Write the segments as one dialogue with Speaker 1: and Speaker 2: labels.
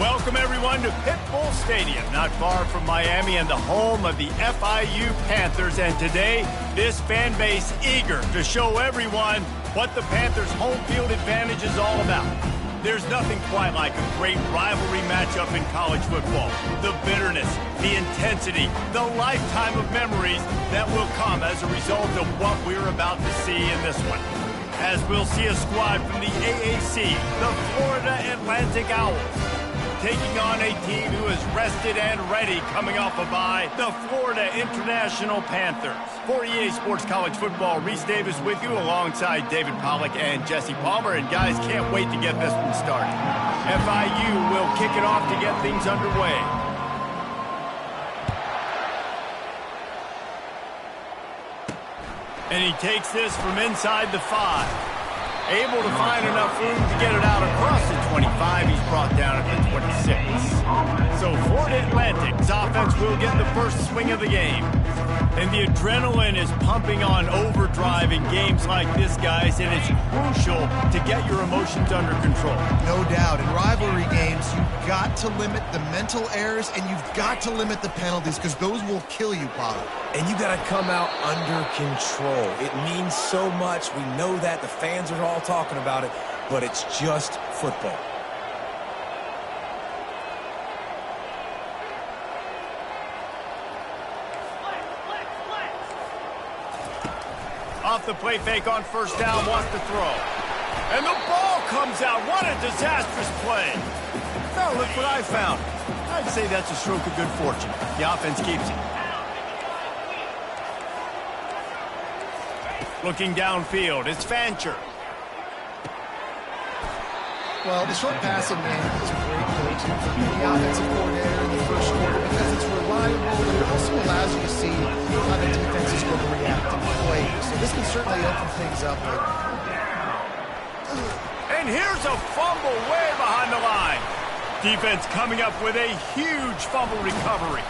Speaker 1: Welcome, everyone, to Pitbull Stadium, not far from Miami and the home of the FIU Panthers. And today, this fan base eager to show everyone what the Panthers' home field advantage is all about. There's nothing quite like a great rivalry matchup in college football. The bitterness, the intensity, the lifetime of memories that will come as a result of what we're about to see in this one. As we'll see a squad from the AAC, the Florida Atlantic Owls, taking on a team who is rested and ready coming off a bye, the Florida International Panthers. For EA Sports College Football, Reese Davis with you alongside David Pollack and Jesse Palmer. And guys, can't wait to get this one started. FIU will kick it off to get things underway. And he takes this from inside the 5. Able to find enough room to get it out across the 25. He's brought down at the 26. So Florida Atlantic's offense will get the first swing of the game. And the adrenaline is pumping on overdrive in games like this, guys, and it's crucial to get your emotions under control.
Speaker 2: No doubt. In rivalry games, you've got to limit the mental errors and you've got to limit the penalties because those will kill you, Paul.
Speaker 3: And you got to come out under control. It means so much. We know that. The fans are all talking about it, but it's just football.
Speaker 1: Off the play fake on first down, wants to throw. And the ball comes out. What a disastrous play. Now look what I found. I'd say that's a stroke of good fortune. The offense keeps it. Looking downfield, it's Fancher.
Speaker 4: Well, the short passing game is a great go-to for the offensive coordinator in the first quarter because it's reliable, but it also allows you to see how the defense is going to react and play. So this can certainly open things up later.
Speaker 1: And here's a fumble way behind the line. Defense coming up with a huge fumble recovery.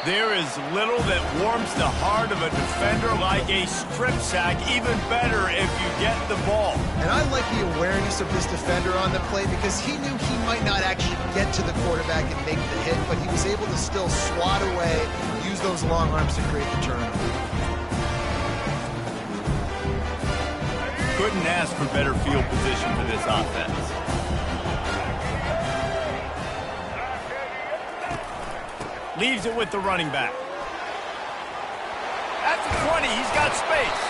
Speaker 1: There is little that warms the heart of a defender like a strip sack, even better if you get the ball.
Speaker 4: And I like the awareness of this defender on the play because he knew he might not actually get to the quarterback and make the hit, but he was able to still swat away, use those long arms to create the turnover.
Speaker 1: Couldn't ask for better field position for this offense. Leaves it with the running back. At the 20, he's got space.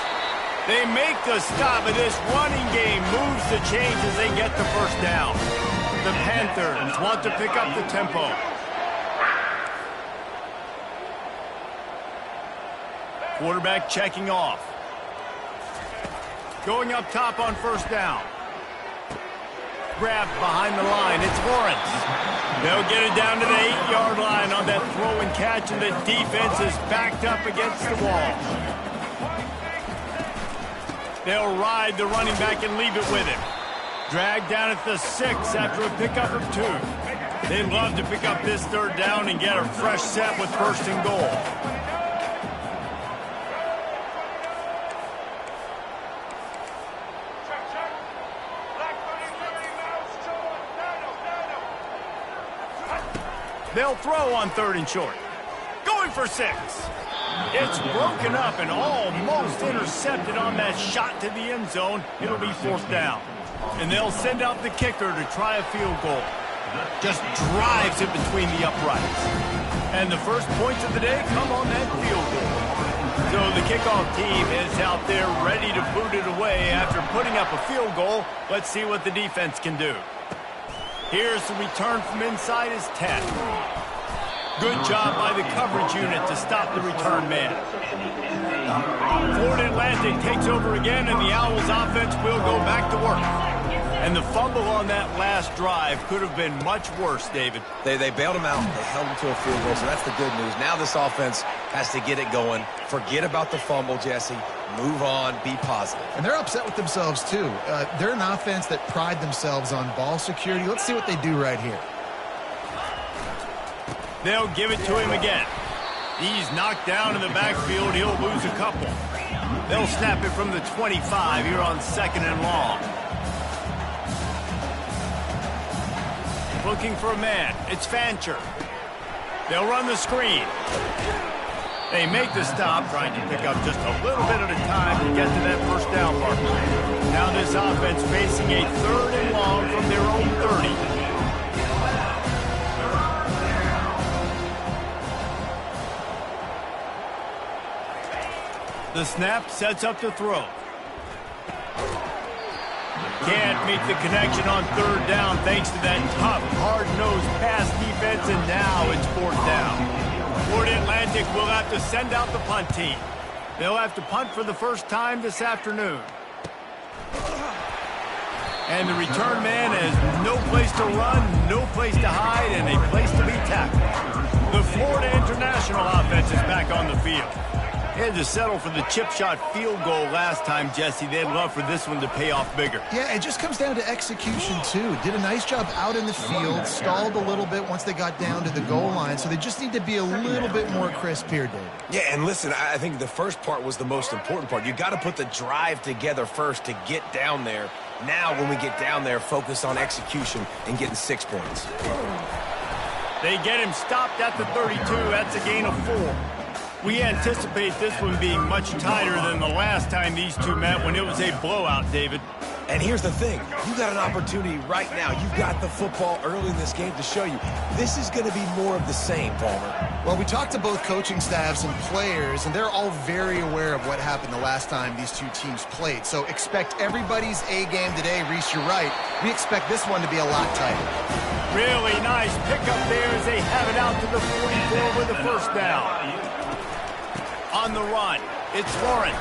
Speaker 1: They make the stop, and this running game moves the chains as they get the first down. The Panthers want to pick up the tempo. Quarterback checking off. Going up top on first down. Grabbed behind the line. It's Lawrence. They'll get it down to the 8-yard line on that throw and catch, and the defense is backed up against the wall. They'll ride the running back and leave it with him. Dragged down at the 6 after a pickup of 2. They'd love to pick up this third down and get a fresh set with first and goal. They'll throw on 3rd and short. Going for 6. It's broken up and almost intercepted on that shot to the end zone. It'll be 4th down. And they'll send out the kicker to try a field goal. Just drives it between the uprights. And the first points of the day come on that field goal. So the kickoff team is out there ready to boot it away after putting up a field goal. Let's see what the defense can do. Here's the return from inside his 10. Good job by the coverage unit to stop the return man. Florida Atlantic takes over again, and the Owls offense will go back to work. And the fumble on that last drive could have been much worse, David.
Speaker 3: They bailed him out. They held him to a field goal, so that's the good news. Now this offense has to get it going. Forget about the fumble, Jesse. Move on. Be positive.
Speaker 4: And they're upset with themselves, too. They're an offense that pride themselves on ball security. Let's see what they do right here.
Speaker 1: They'll give it to him again. He's knocked down in the backfield. He'll lose a couple. They'll snap it from the 25 here on 2nd and long. looking for a man. It's Fancher. They'll run the screen. They make the stop, trying to pick up just a little bit at a time to get to that first down marker. Now this offense facing a 3rd and long from their own 30. The snap sets up the throw. Can't meet the connection on 3rd down thanks to that tough, hard-nosed pass defense, and now it's 4th down. Florida Atlantic will have to send out the punt team. They'll have to punt for the first time this afternoon. And the return man has no place to run, no place to hide, and a place to be tackled. The Florida International offense is back on the field. They had to settle for the chip shot field goal last time, Jesse. They'd love for this one to pay off bigger.
Speaker 2: Yeah, it just comes down to execution, too. Did a nice job out in the field, stalled a little bit once they got down to the goal line, so they just need to be a little bit more crisp here, Dave.
Speaker 3: Yeah, and listen, I think the first part was the most important part. You got to put the drive together first to get down there. Now, when we get down there, focus on execution and getting 6 points.
Speaker 1: They get him stopped at the 32. That's a gain of 4. We anticipate this one being much tighter than the last time these two met when it was a blowout, David.
Speaker 3: And here's the thing. You got an opportunity right now. You've got the football early in this game to show you. This is going to be more of the same, Palmer.
Speaker 2: Well, we talked to both coaching staffs and players, and they're all very aware of what happened the last time these two teams played. So expect everybody's A game today. Reese, you're right. We expect this one to be a lot tighter.
Speaker 1: Really nice pickup there as they have it out to the 44 with the first down. On the run, it's Lawrence.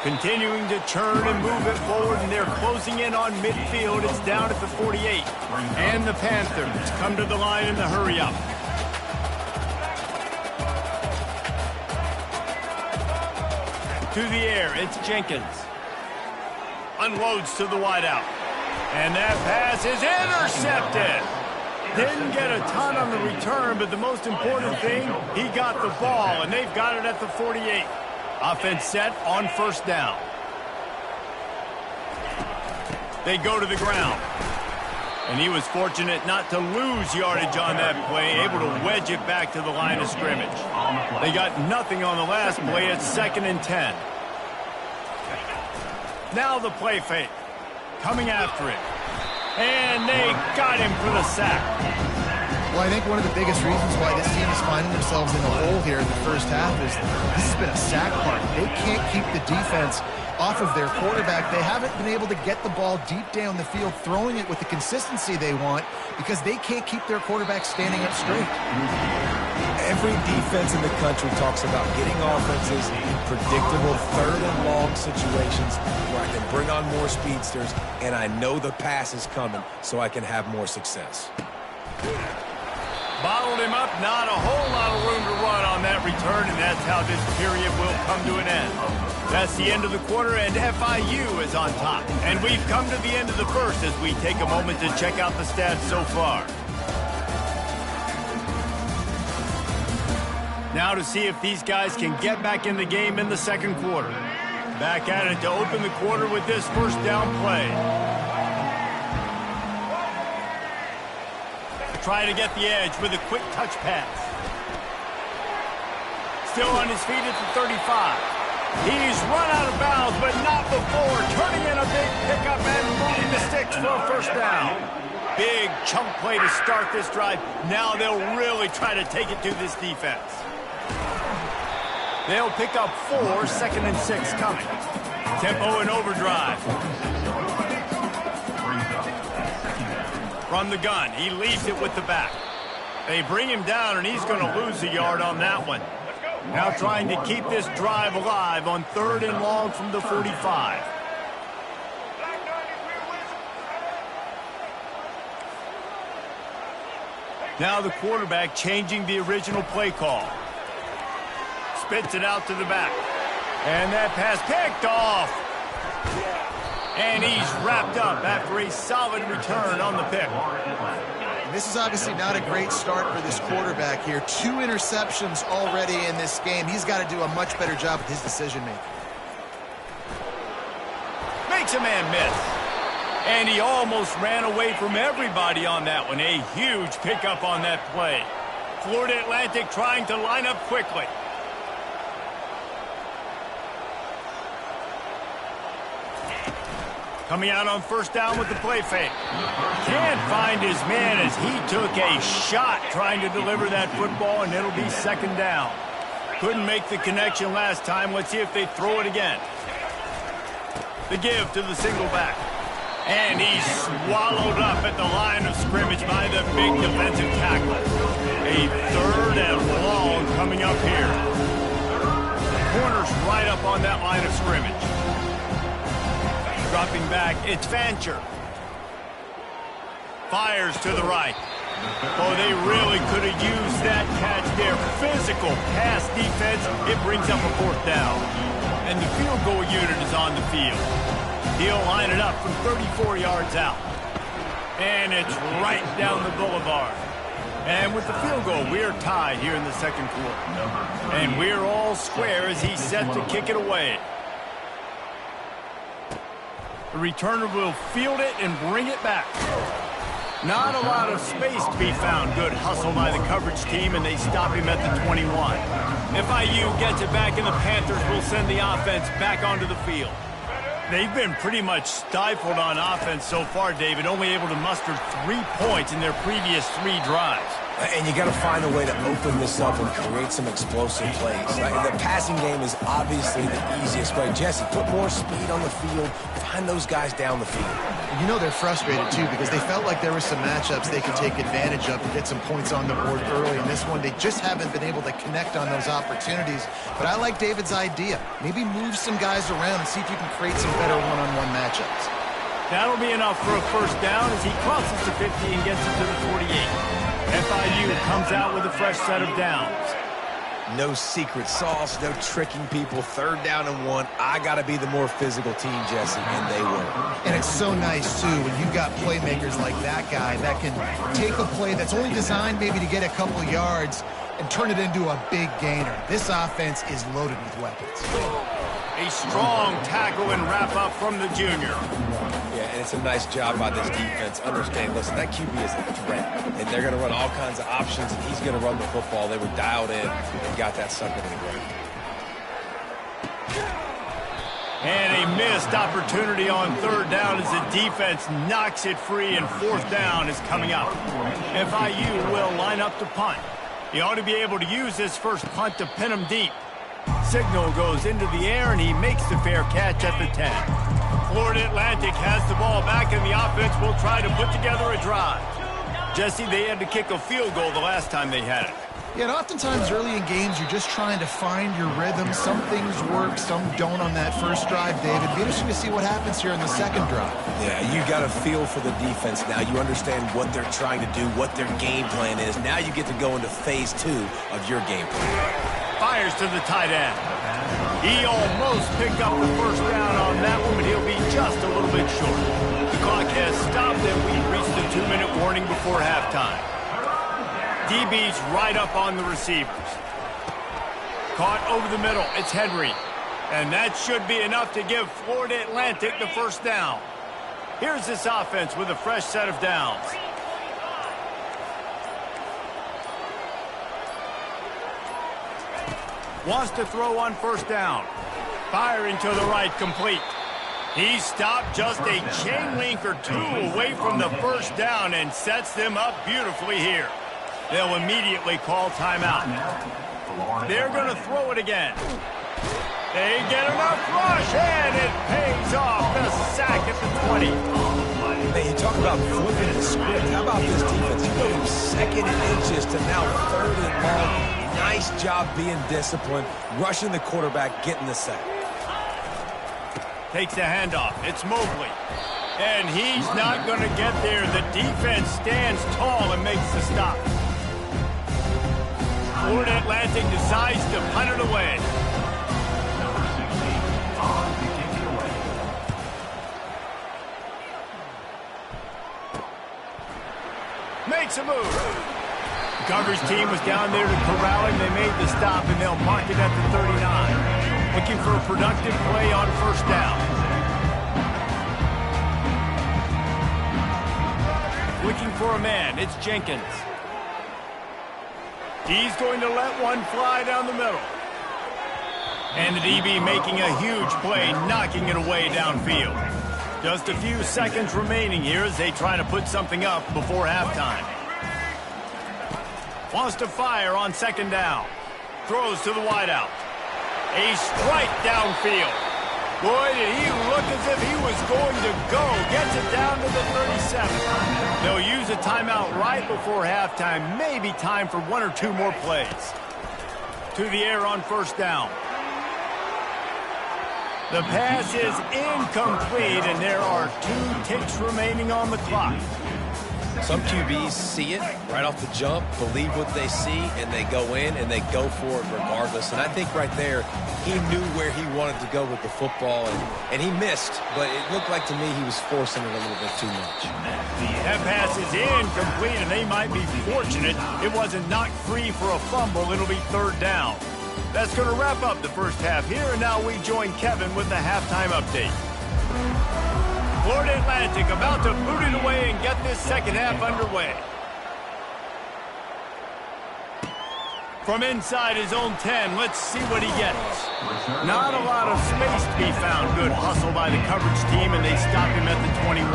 Speaker 1: Continuing to churn and move it forward, and they're closing in on midfield. It's down at the 48. And the Panthers come to the line in the hurry-up. To the air, it's Jenkins. Unloads to the wideout. And that pass is intercepted. Didn't get a ton on the return, but the most important thing, he got the ball, and they've got it at the 48. Offense set on first down. They go to the ground. And he was fortunate not to lose yardage on that play, able to wedge it back to the line of scrimmage. They got nothing on the last play. It's 2nd and 10. Now the play fake. Coming after it. And they got him for the sack.
Speaker 2: Well, I think one of the biggest reasons why this team is finding themselves in the hole here in the first half is this has been a sack party. They can't keep the defense off of their quarterback. They haven't been able to get the ball deep down the field, throwing it with the consistency they want because they can't keep their quarterback standing up straight.
Speaker 3: Every defense in the country talks about getting offenses in predictable 3rd and long situations where I can bring on more speedsters and I know the pass is coming so I can have more success.
Speaker 1: Bottled him up, not a whole lot of room to run on that return, and that's how this period will come to an end. That's the end of the quarter, and FIU is on top. And we've come to the end of the first as we take a moment to check out the stats so far. Now to see if these guys can get back in the game in the second quarter. Back at it to open the quarter with this first down play. Try to get the edge with a quick touch pass. Still on his feet at the 35. He's run out of bounds, but not before. Turning in a big pickup and moving the sticks for a first down. Big chunk play to start this drive. Now they'll really try to take it to this defense. They'll pick up 4, 2nd and 6 coming. Tempo and overdrive. From the gun, he leaves it with the back. They bring him down, and he's going to lose a yard on that one. Now trying to keep this drive alive on 3rd and long from the 45. Now the quarterback changing the original play call. Spits it out to the back. And that pass picked off. And he's wrapped up after a solid return on the pick.
Speaker 2: This is obviously not a great start for this quarterback here. 2 interceptions already in this game. He's got to do a much better job with his decision-making.
Speaker 1: Makes a man miss. And he almost ran away from everybody on that one. A huge pickup on that play. Florida Atlantic trying to line up quickly. Coming out on first down with the play fake. Can't find his man as he took a shot trying to deliver that football, and it'll be second down. Couldn't make the connection last time. Let's see if they throw it again. The give to the single back. And he's swallowed up at the line of scrimmage by the big defensive tackle. A third and long coming up here. Corner's right up on that line of scrimmage. Dropping back, it's Fancher. Fires to the right. Oh, they really could have used that catch there. Physical pass defense. It brings up a fourth down. And the field goal unit is on the field. He'll line it up from 34 yards out. And it's right down the boulevard. And with the field goal, we're tied here in the second quarter. And we're all square as he's set to kick it away. The returner will field it and bring it back. Not a lot of space to be found. Good hustle by the coverage team, and they stop him at the 21. FIU gets it back, and the Panthers will send the offense back onto the field. They've been pretty much stifled on offense so far, David, only able to muster 3 points in their previous 3 drives.
Speaker 3: And you got to find a way to open this up and create some explosive plays. The passing game is obviously the easiest way. Jesse, put more speed on the field. Find those guys down the field.
Speaker 2: You know they're frustrated, too, because they felt like there were some matchups they could take advantage of and get some points on the board early. In this one, they just haven't been able to connect on those opportunities. But I like David's idea. Maybe move some guys around and see if you can create some better one-on-one matchups.
Speaker 1: That'll be enough for a first down as he crosses the 50 and gets it to the 48. FIU comes out with a fresh set of downs.
Speaker 3: No secret sauce, no tricking people. Third down and 1. I got to be the more physical team, Jesse, and they were.
Speaker 2: And it's so nice, too, when you've got playmakers like that guy that can take a play that's only designed maybe to get a couple yards and turn it into a big gainer. This offense is loaded with weapons.
Speaker 1: A strong tackle and wrap-up from the junior.
Speaker 3: Yeah, and it's a nice job by this defense. Understand, listen, that QB is a threat, and they're going to run all kinds of options, and he's going to run the football. They were dialed in and got that sucker to the ground.
Speaker 1: And a missed opportunity on third down as the defense knocks it free, and fourth down is coming up. FIU will line up to punt. He ought to be able to use this first punt to pin him deep. Signal goes into the air, and he makes the fair catch at the 10. Florida Atlantic has the ball back, and the offense will try to put together a drive. Jesse, they had to kick a field goal the last time they had it.
Speaker 2: Yeah, and oftentimes early in games, you're just trying to find your rhythm. Some things work, some don't on that first drive, David. Be interesting to see what happens here in the second drive.
Speaker 3: Yeah, you got a feel for the defense now. You understand what they're trying to do, what their game plan is. Now you get to go into phase 2 of your game plan.
Speaker 1: Fires to the tight end. He almost picked up the first down on that one, but he'll be just a little bit short. The clock has stopped, and we've reached the 2-minute warning before halftime. DB's right up on the receivers. Caught over the middle. It's Henry. And that should be enough to give Florida Atlantic the first down. Here's this offense with a fresh set of downs. Wants to throw on first down. Firing to the right, complete. He stopped just a chain link or 2 away from the first down and sets them up beautifully here. They'll immediately call timeout. They're going to throw it again. They get enough rush, and it pays off. The sack at the 20.
Speaker 3: Hey, you talk about flipping the script. How about this defense? You go from second and inches to now third and long. Nice job being disciplined, rushing the quarterback, getting the sack.
Speaker 1: Takes the handoff. It's Mobley. And he's not going to get there. The defense stands tall and makes the stop. Florida Atlantic decides to punt it away. Makes a move. The coverage team was down there to corral him. They made the stop, and they'll mark it at the 39. Looking for a productive play on first down. looking for a man. It's Jenkins. He's going to let one fly down the middle. And the DB making a huge play, knocking it away downfield. Just a few seconds remaining here as they try to put something up before halftime. Wants to fire on second down. Throws to the wideout. A strike downfield. Boy, did he look as if he was going to go. Gets it down to the 37. They'll use a timeout right before halftime. Maybe time for one or two more plays. To the air on first down. The pass is incomplete, and there are 2 ticks remaining on the clock.
Speaker 3: Some QBs see it right off the jump, believe what they see, and they go in and they go for it regardless. And I think right there, he knew where he wanted to go with the football, and he missed. But it looked like to me he was forcing it a little bit too much.
Speaker 1: That pass is incomplete, and they might be fortunate it wasn't knocked free for a fumble. It'll be third down. That's going to wrap up the first half here, and now we join Kevin with the halftime update. Florida Atlantic about to boot it away and get this second half underway. From inside his own 10, let's see what he gets. Not a lot of space to be found. Good hustle by the coverage team, and they stop him at the 21.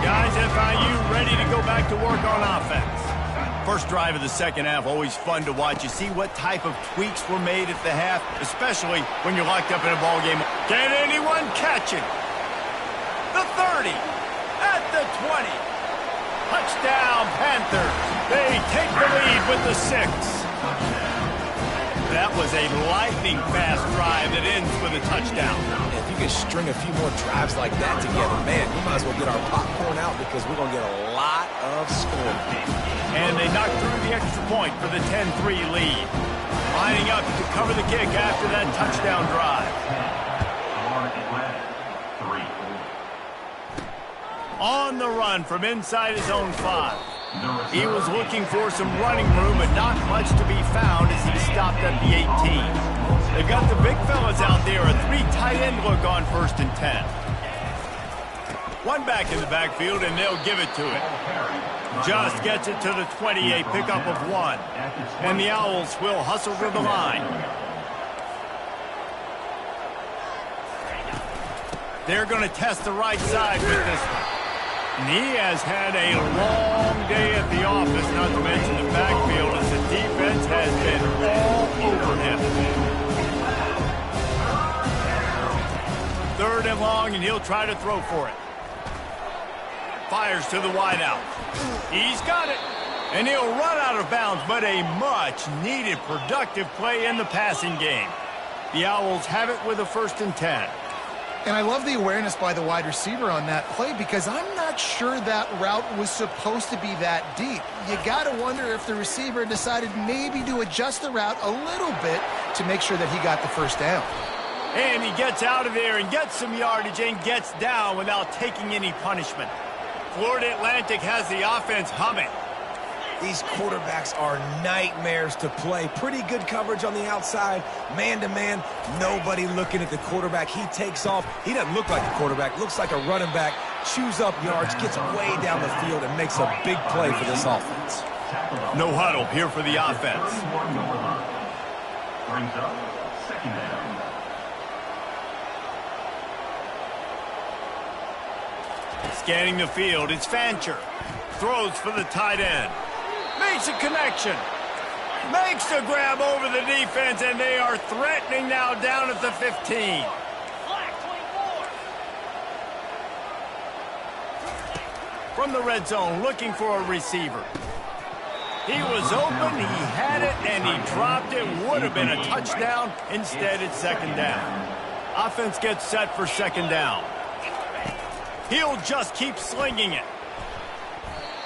Speaker 1: Guys, FIU ready to go back to work on offense. First drive of the second half, always fun to watch. You see what type of tweaks were made at the half, especially when you're locked up in a ball game. Can anyone catch it? The 30, at the 20. Touchdown, Panthers. They take the lead with the 6. That was a lightning-fast drive that ends with a touchdown.
Speaker 3: If you could string a few more drives like that together, man, we might as well get our popcorn out because we're going to get a lot of scoring.
Speaker 1: And they knocked through the extra point for the 10-3 lead. Lining up to cover the kick after that touchdown drive. On the run from inside his own 5. He was looking for some running room, but not much to be found as he stopped at the 18. They've got the big fellas out there, a 3 tight end look on first and 10. One back in the backfield, and they'll give it to him. Just gets it to the 20, a pickup of 1. And the Owls will hustle to the line. They're going to test the right side with this one. And he has had a long day at the office, not to mention the backfield, as the defense has been all over him. Third and long, and he'll try to throw for it. Fires to the wideout. He's got it. And he'll run out of bounds, but a much-needed productive play in the passing game. The Owls have it with a first and 10.
Speaker 2: And I love the awareness by the wide receiver on that play because I'm not sure that route was supposed to be that deep. You got to wonder if the receiver decided maybe to adjust the route a little bit to make sure that he got the first down.
Speaker 1: And he gets out of there and gets some yardage and gets down without taking any punishment. Florida Atlantic has the offense humming.
Speaker 3: These quarterbacks are nightmares to play. Pretty good coverage on the outside. Man-to-man, nobody looking at the quarterback. He takes off. He doesn't look like a quarterback. Looks like a running back. Chews up yards, gets way down the field, and makes a big play for this offense.
Speaker 1: No huddle here for the offense.
Speaker 5: Brings up second down.
Speaker 1: Scanning the field, it's Fancher. Throws for the tight end. Makes a connection. Makes the grab over the defense, and they are threatening now down at the 15. From the red zone, looking for a receiver. He was open, he had it, and he dropped it. Would have been a touchdown. Instead, it's second down. Offense gets set for second down. He'll just keep slinging it.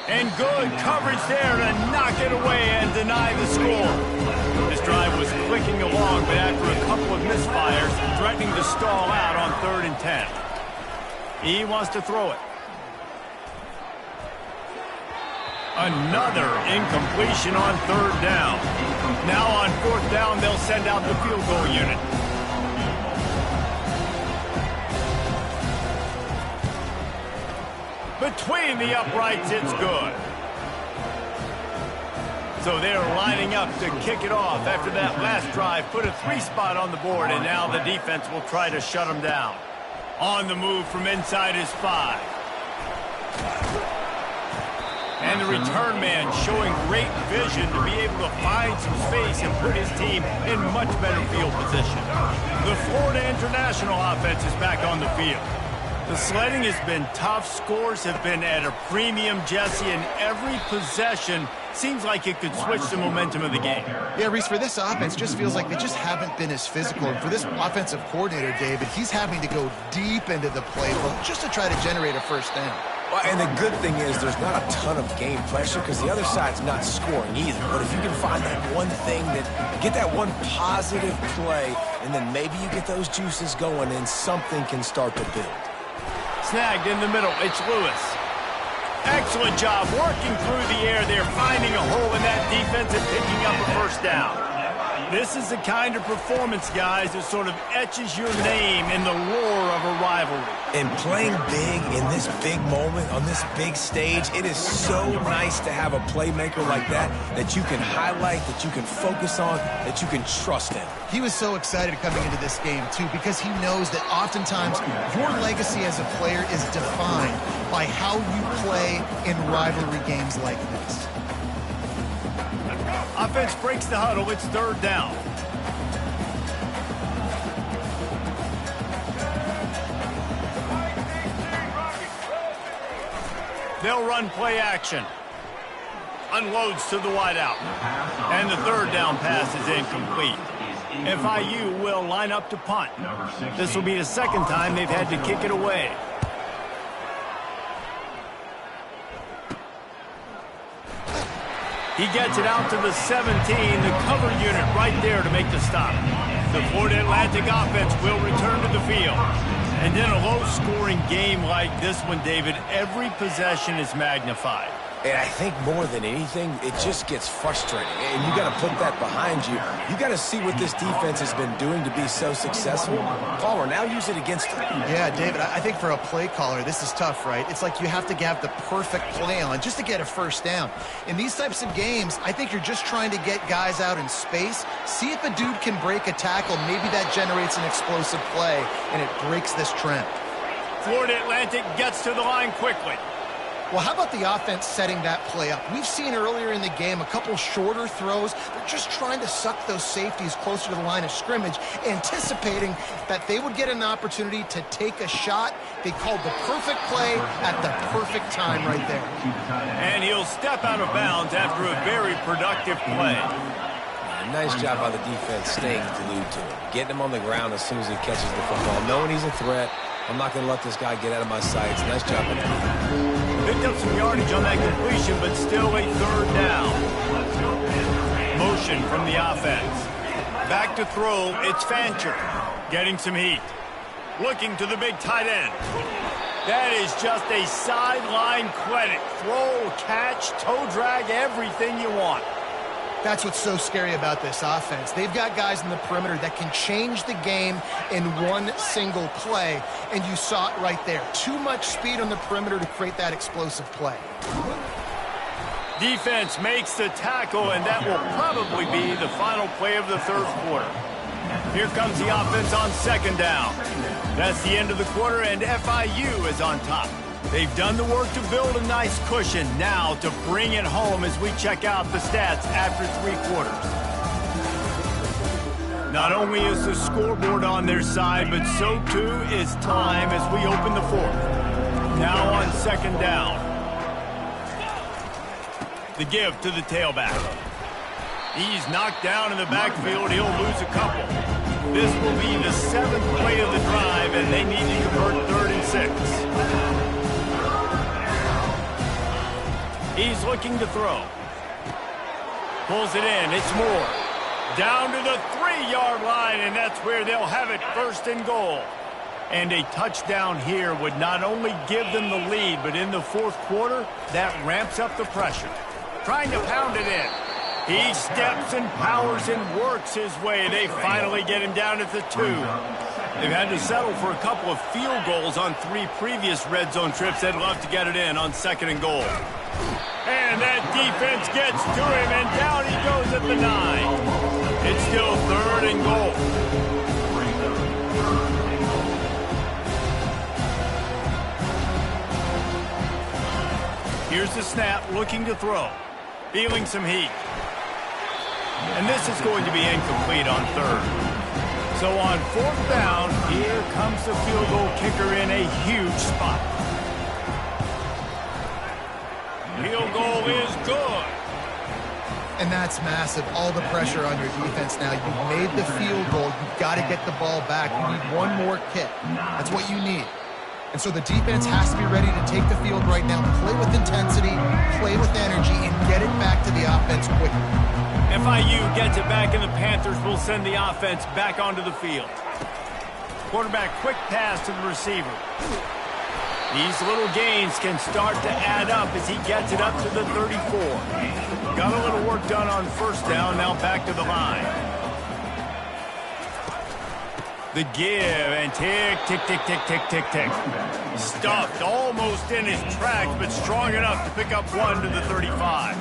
Speaker 1: And good coverage there to knock it away and deny the score. This drive was clicking along, but after a couple of misfires, threatening to stall out on 3rd and 10. He wants to throw it. Another incompletion on 3rd down. Now on 4th down, they'll send out the field goal unit. Between the uprights, it's good. So they're lining up to kick it off after that last drive. Put a 3-spot on the board, and now the defense will try to shut them down. On the move from inside his 5. And the return man showing great vision to be able to find some space and put his team in much better field position. The Florida International offense is back on the field. The sledding has been tough. Scores have been at a premium, Jesse, and every possession seems like it could switch the momentum of the game.
Speaker 2: Yeah, Reese, for this offense, just feels like they just haven't been as physical. And for this offensive coordinator, David, he's having to go deep into the playbook just to try to generate a first down.
Speaker 3: Well, and the good thing is there's not a ton of game pressure because the other side's not scoring either. But if you can find that one thing, get that one positive play, and then maybe you get those juices going and something can start to build.
Speaker 1: Snagged in the middle. It's Lewis. Excellent job working through the air there, finding a hole in that defense and picking up a first down. This is the kind of performance, guys, that sort of etches your name in the lore of a rivalry.
Speaker 3: And playing big in this big moment, on this big stage, it is so nice to have a playmaker like that you can highlight, that you can focus on, that you can trust in.
Speaker 2: He was so excited coming into this game, too, because he knows that oftentimes your legacy as a player is defined by how you play in rivalry games like this.
Speaker 1: Offense breaks the huddle. It's 3rd down. They'll run play action. Unloads to the wideout. And the 3rd down pass is incomplete. FIU will line up to punt. This will be the 2nd time they've had to kick it away. He gets it out to the 17, the cover unit right there to make the stop. The Florida Atlantic offense will return to the field. And in a low-scoring game like this one, David, every possession is magnified.
Speaker 3: And I think more than anything, it just gets frustrating. And you got to put that behind you. You got to see what this defense has been doing to be so successful. Caller, now use it against them.
Speaker 2: Yeah, David, I think for a play caller, this is tough, right? It's like you have to have the perfect play on just to get a first down. In these types of games, I think you're just trying to get guys out in space, see if a dude can break a tackle. Maybe that generates an explosive play, and it breaks this trend.
Speaker 1: Florida Atlantic gets to the line quickly.
Speaker 2: Well, how about the offense setting that play up? We've seen earlier in the game a couple shorter throws. They're just trying to suck those safeties closer to the line of scrimmage, anticipating that they would get an opportunity to take a shot. They called the perfect play at the perfect time right there.
Speaker 1: And he'll step out of bounds after a very productive play.
Speaker 3: Nice job by the defense staying glued to him. Getting him on the ground as soon as he catches the football. Knowing he's a threat. I'm not going to let this guy get out of my sights. Nice job by the defense.
Speaker 1: Picked up some yardage on that completion, but still a 3rd down. Motion from the offense. Back to throw, it's Fancher. Getting some heat. Looking to the big tight end. That is just a sideline clinic. Throw, catch, toe drag, everything you want.
Speaker 2: That's what's so scary about this offense. They've got guys in the perimeter that can change the game in one single play, and you saw it right there. Too much speed on the perimeter to create that explosive play.
Speaker 1: Defense makes the tackle, and that will probably be the final play of the 3rd quarter. Here comes the offense on 2nd down. That's the end of the quarter, and FIU is on top. They've done the work to build a nice cushion. Now to bring it home as we check out the stats after 3 quarters. Not only is the scoreboard on their side, but so too is time as we open the 4th. Now on 2nd down. The give to the tailback. He's knocked down in the backfield. He'll lose a couple. This will be the 7th play of the drive, and they need to convert 3rd and 6. He's looking to throw. Pulls it in. It's Moore. Down to the 3-yard line, and that's where they'll have it, 1st and goal. And a touchdown here would not only give them the lead, but in the 4th quarter, that ramps up the pressure. Trying to pound it in. He steps and powers and works his way. They finally get him down at the 2. They've had to settle for a couple of field goals on 3 previous red zone trips. They'd love to get it in on 2nd and goal. And that defense gets to him, and down he goes at the 9. It's still 3rd and goal. Here's the snap, looking to throw. Feeling some heat. And this is going to be incomplete on 3rd. So on 4th down, here comes the field goal kicker in a huge spot. Field goal is good.
Speaker 2: And that's massive. All the pressure on your defense now. You've made the field goal. You've got to get the ball back. You need one more kick. That's what you need. And so the defense has to be ready to take the field right now, play with intensity, play with energy, and get it back to the offense quickly.
Speaker 1: FIU gets it back, and the Panthers will send the offense back onto the field. Quarterback, quick pass to the receiver. These little gains can start to add up as he gets it up to the 34. Got a little work done on 1st down, now back to the line. The give, and tick, tick, tick, tick, tick, tick, tick. Stuffed almost in his tracks, but strong enough to pick up 1 to the 35.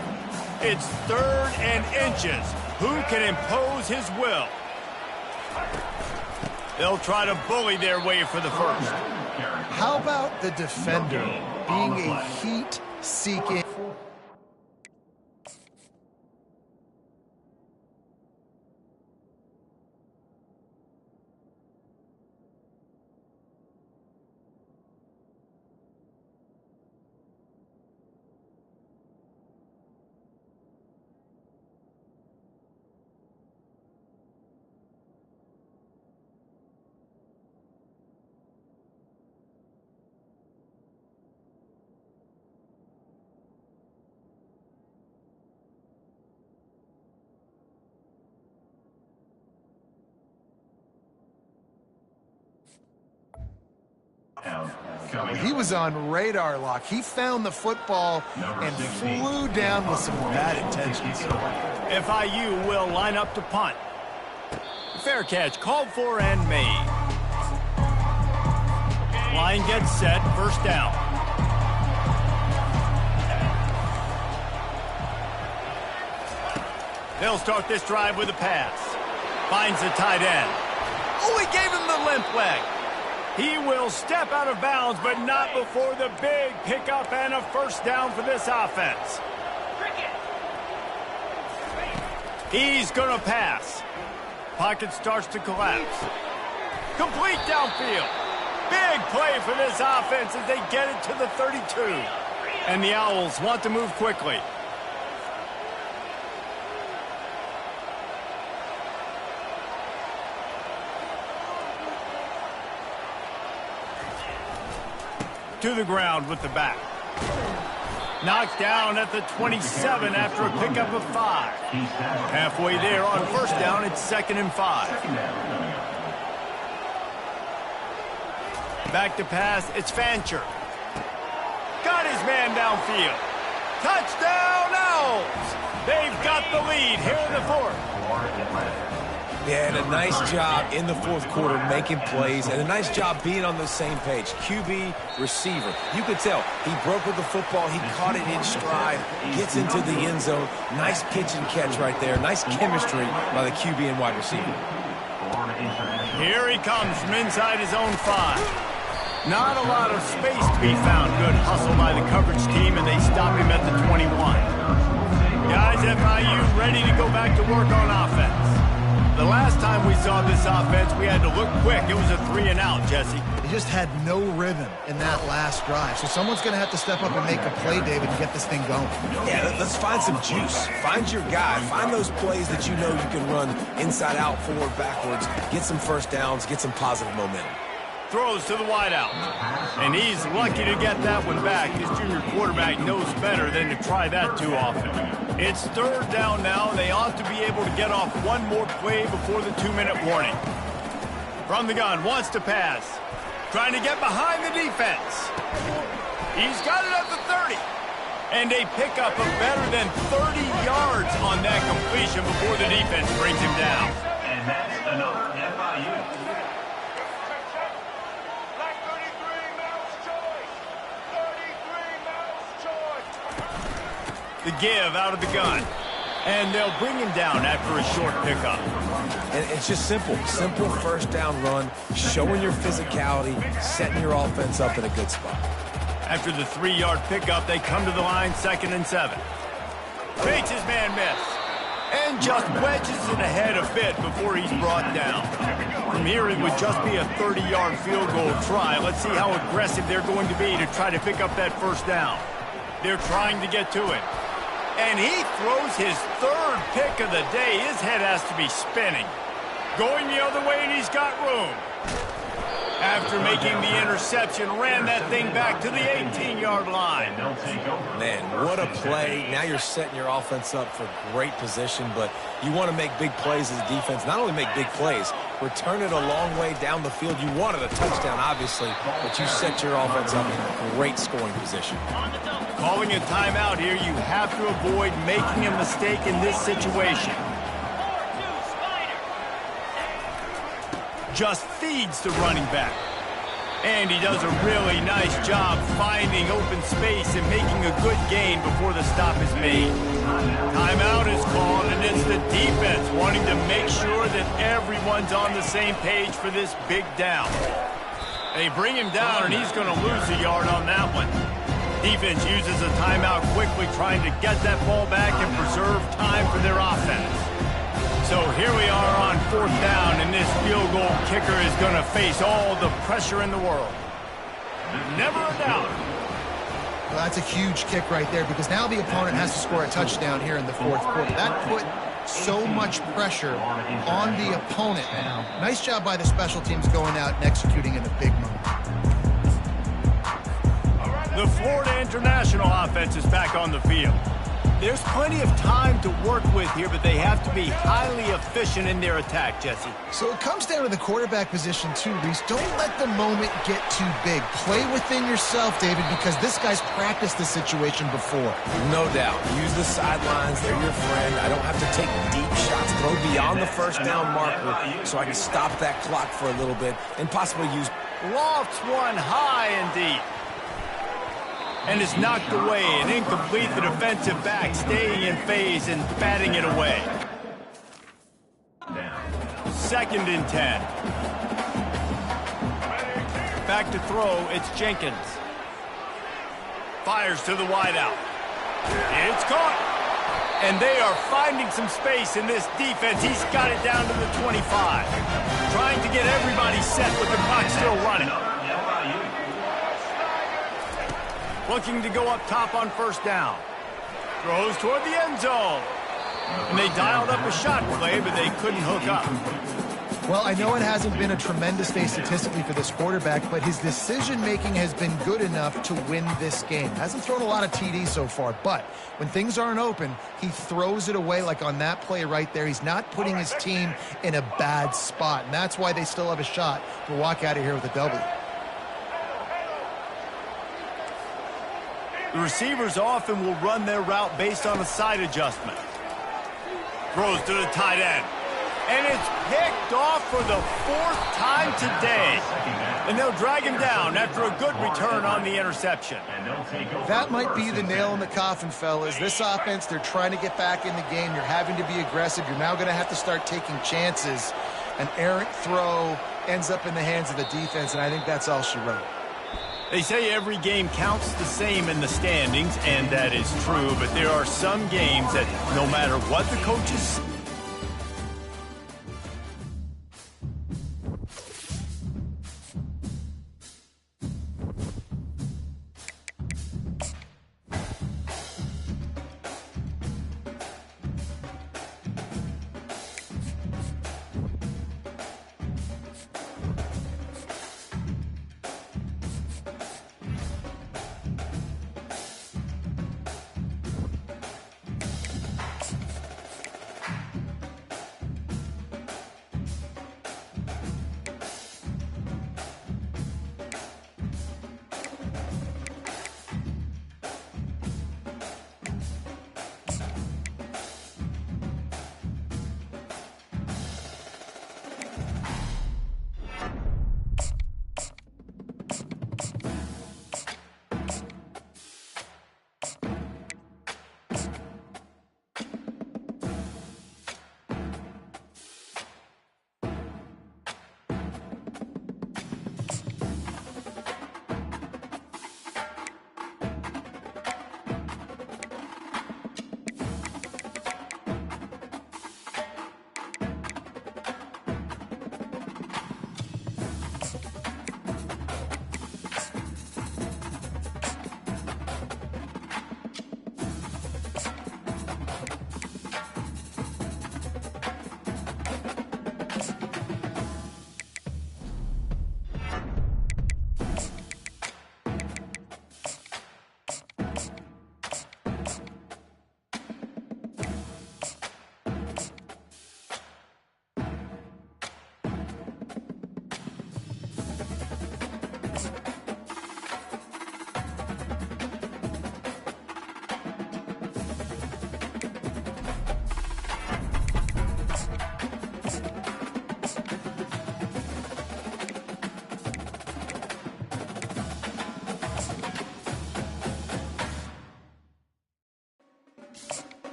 Speaker 1: It's 3rd and inches. Who can impose his will? They'll try to bully their way for the 1st.
Speaker 2: How about the defender being a heat-seeking... He was on radar lock. He found the football and flew down with some bad intentions.
Speaker 1: FIU will line up to punt. Fair catch called for and made. Line gets set, 1st down. They'll start this drive with a pass. Finds the tight end. Oh, he gave him the limp leg. He will step out of bounds, but not before the big pickup and a 1st down for this offense. He's going to pass. Pocket starts to collapse. Complete downfield. Big play for this offense as they get it to the 32. And the Owls want to move quickly. To the ground with the back. Knocked down at the 27 after a pickup of 5. Halfway there on 1st down, it's 2nd and 5. Back to pass, it's Fancher. Got his man downfield. Touchdown, Owls! They've got the lead here in the 4th.
Speaker 3: Yeah, and a nice job in the 4th quarter making plays, and a nice job being on the same page. QB, receiver. You could tell he broke with the football. He caught it in stride, gets into the end zone. Nice pitch and catch right there. Nice chemistry by the QB and wide receiver.
Speaker 1: Here he comes from inside his own 5. Not a lot of space to be found. Good hustle by the coverage team, and they stop him at the 21. Guys, FIU ready to go back to work on offense. The last time we saw this offense, we had to look quick. It was a 3-and-out, Jesse.
Speaker 2: They just had no rhythm in that last drive. So someone's going to have to step up and make a play, David, and get this thing going.
Speaker 3: Yeah, let's find some juice. Find your guy. Find those plays that you know you can run inside out, forward, backwards. Get some 1st downs. Get some positive momentum.
Speaker 1: Throws to the wideout. And he's lucky to get that one back. His junior quarterback knows better than to try that too often. It's 3rd down now. They ought to be able to get off one more play before the 2-minute warning. From the gun, wants to pass. Trying to get behind the defense. He's got it at the 30. And a pickup of better than 30 yards on that completion before the defense brings him down.
Speaker 5: And that's another FIU.
Speaker 1: The give out of the gun. And they'll bring him down after a short pickup.
Speaker 3: And it's just simple first down run, showing your physicality, setting your offense up in a good spot.
Speaker 1: After the 3-yard pickup, they come to the line, 2nd and 7. Fakes his man miss. And just wedges it ahead a bit before he's brought down. From here, it would just be a 30-yard field goal try. Let's see how aggressive they're going to be to try to pick up that first down. They're trying to get to it. And he throws his 3rd pick of the day. His head has to be spinning. Going the other way, and he's got room. After making the interception, ran that thing back to the 18-yard line.
Speaker 3: Man, what a play. Now you're setting your offense up for great position, but you want to make big plays as a defense. Not only make big plays, return it a long way down the field. You wanted a touchdown, obviously, but you set your offense up in great scoring position.
Speaker 1: Calling a timeout here, you have to avoid making a mistake in this situation. Just feeds the running back. And he does a really nice job finding open space and making a good gain before the stop is made. Timeout is called, and it's the defense wanting to make sure that everyone's on the same page for this big down. They bring him down, and he's going to lose a yard on that one. Defense uses a timeout quickly, trying to get that ball back and preserve time for their offense. So here we are on 4th down, and this field goal kicker is going to face all the pressure in the world. Never a doubt.
Speaker 2: Well, that's a huge kick right there, because now the opponent has to score a touchdown here in the 4th quarter. That put so much pressure on the opponent. Nice job by the special teams going out and executing in a big moment.
Speaker 1: The Florida International offense is back on the field. There's plenty of time to work with here, but they have to be highly efficient in their attack, Jesse.
Speaker 2: So it comes down to the quarterback position too, Reese. Don't let the moment get too big. Play within yourself, David, because this guy's practiced this situation before.
Speaker 3: No doubt. Use the sidelines. They're your friend. I don't have to take deep shots. Throw beyond the first down marker so I can stop that clock for a little bit and possibly use...
Speaker 1: Lofts one high and deep. And it's knocked away and incomplete. The defensive back staying in phase and batting it away. 2nd and 10. Back to throw, it's Jenkins. Fires to the wideout. It's caught. And they are finding some space in this defense. He's got it down to the 25. Trying to get everybody set with the clock still running. Looking to go up top on 1st down. Throws toward the end zone. And they dialed up a shot play, but they couldn't hook up.
Speaker 2: Well, I know it hasn't been a tremendous day statistically for this quarterback, but his decision-making has been good enough to win this game. Hasn't thrown a lot of TDs so far, but when things aren't open, he throws it away like on that play right there. He's not putting his team in a bad spot, and that's why they still have a shot to walk out of here with a W.
Speaker 1: The receivers often will run their route based on a side adjustment. Throws to the tight end. And it's picked off for the 4th time today. And they'll drag him down after a good return on the interception.
Speaker 2: That might be the nail in the coffin, fellas. This offense, they're trying to get back in the game. You're having to be aggressive. You're now going to have to start taking chances. An errant throw ends up in the hands of the defense, and I think that's all she wrote.
Speaker 1: They say every game counts the same in the standings, and that is true, but there are some games that no matter what the coaches...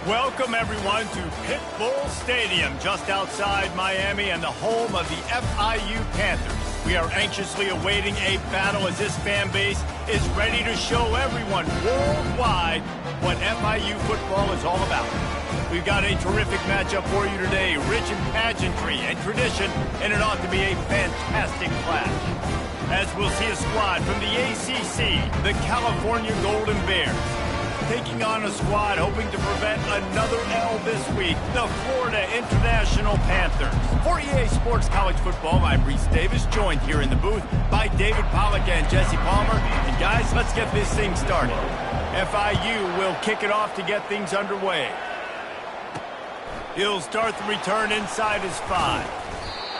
Speaker 1: Welcome, everyone, to Pit Bull Stadium, just outside Miami and the home of the FIU Panthers. We are anxiously awaiting a battle as this fan base is ready to show everyone worldwide what FIU football is all about. We've got a terrific matchup for you today, rich in pageantry and tradition, and it ought to be a fantastic clash. As we'll see a squad from the ACC, the California Golden Bears, taking on a squad hoping to prevent another L this week, the Florida International Panthers. For EA Sports College Football, I'm Reese Davis, joined here in the booth by David Pollack and Jesse Palmer. And guys, let's get this thing started. FIU will kick it off to get things underway. He'll start the return inside his 5.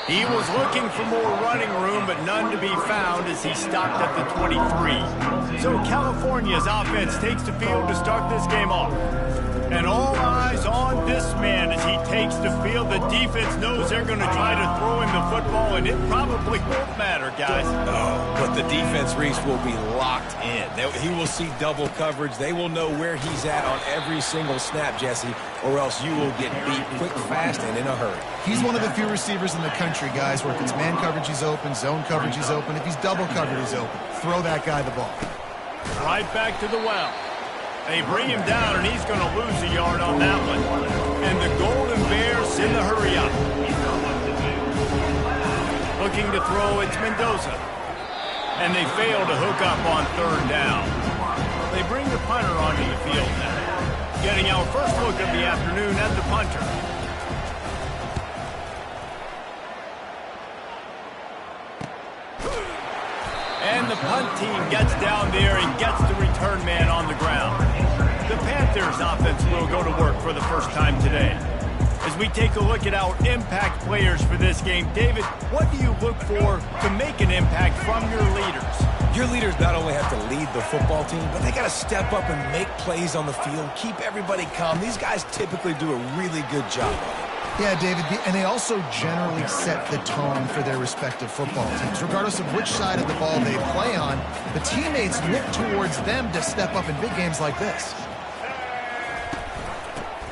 Speaker 1: He was looking for more running room, but none to be found as he stopped at the 23. So California's offense takes the field to start this game off. And all eyes on this man as he takes the field. The defense knows they're going to try to throw him the football, and it probably won't matter, guys.
Speaker 3: Oh, but the defense, Reese, will be locked in. He will see double coverage. They will know where he's at on every single snap, Jesse, or else you will get beat quick, fast, and in a hurry.
Speaker 2: He's one of the few receivers in the country, guys, where if it's man coverage, he's open, zone coverage, he's open. If he's double covered, he's open. Throw that guy the ball.
Speaker 1: Right back to the well. They bring him down, and he's going to lose a yard on that one. And the Golden Bears in the hurry up. Looking to throw, it's Mendoza. And they fail to hook up on 3rd down. They bring the punter onto the field now. Getting our first look of the afternoon at the punter. And the punt team gets down there and gets the return man on the ground. The Panthers offense will go to work for the first time today. As we take a look at our impact players for this game, David, what do you look for to make an impact from your leaders?
Speaker 3: Your leaders not only have to lead the football team, but they got to step up and make plays on the field, keep everybody calm. These guys typically do a really good job of it.
Speaker 2: Yeah, David, and they also generally set the tone for their respective football teams. Regardless of which side of the ball they play on, the teammates look towards them to step up in big games like this.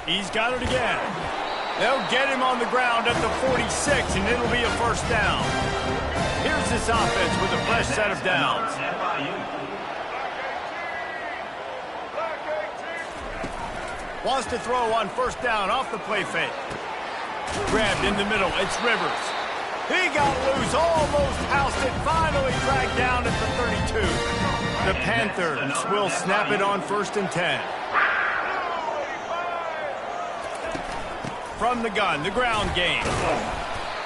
Speaker 1: He's got it again. They'll get him on the ground at the 46, and it'll be a first down. Here's this offense with a fresh set of downs. Wants to throw on 1st down off the play fake. Grabbed in the middle, it's Rivers. He got loose, almost housed it, finally dragged down at the 32. The Panthers will snap it on 1st and 10. From the gun, the ground game.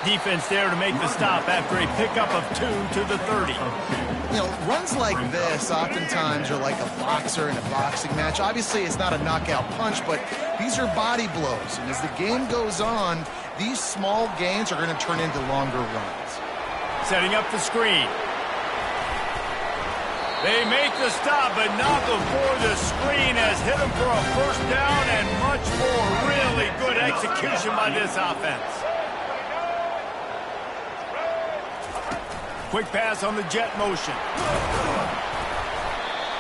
Speaker 1: Defense there to make the stop after a pickup of 2 to the 30.
Speaker 2: You know, runs like this oftentimes are like a boxer in a boxing match. Obviously, it's not a knockout punch, but these are body blows. And as the game goes on, these small gains are going to turn into longer runs.
Speaker 1: Setting up the screen. They make the stop, but not before the screen has hit them for a 1st down and much more. Really good execution by this offense. Quick pass on the jet motion.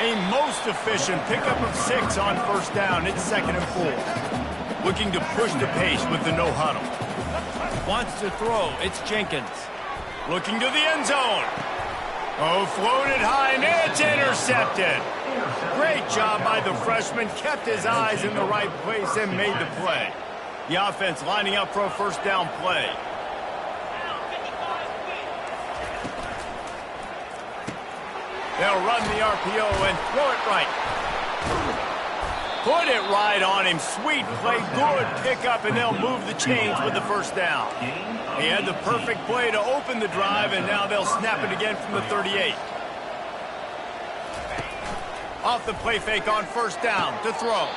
Speaker 1: A most efficient pickup of 6 on 1st down. It's 2nd and 4. Looking to push the pace with the no huddle. Wants to throw. It's Jenkins. Looking to the end zone. Oh, floated high, and it's intercepted. Great job by the freshman. Kept his eyes in the right place and made the play. The offense lining up for a 1st down play. They'll run the RPO and throw it right. Put it right on him. Sweet play, good pickup, and they'll move the chains with the 1st down. He had the perfect play to open the drive, and now they'll snap it again from the 38. Off the play fake on 1st down to throw.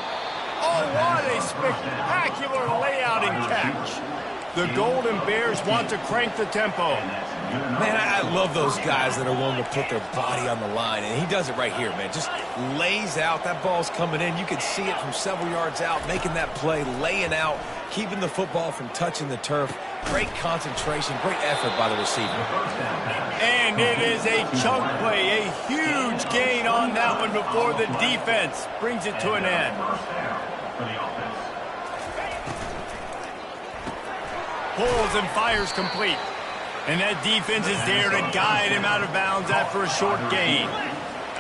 Speaker 1: Oh, what a spectacular layout and catch. The Golden Bears want to crank the tempo.
Speaker 3: Man, I love those guys that are willing to put their body on the line, and he does it right here, man. Just lays out. That ball's coming in. You can see it from several yards out, making that play, laying out, keeping the football from touching the turf. Great concentration, great effort by the receiver.
Speaker 1: And it is a chunk play, a huge gain on that one before the defense brings it to an end. Pulls and fires complete. And that defense is there to guide him out of bounds after a short gain.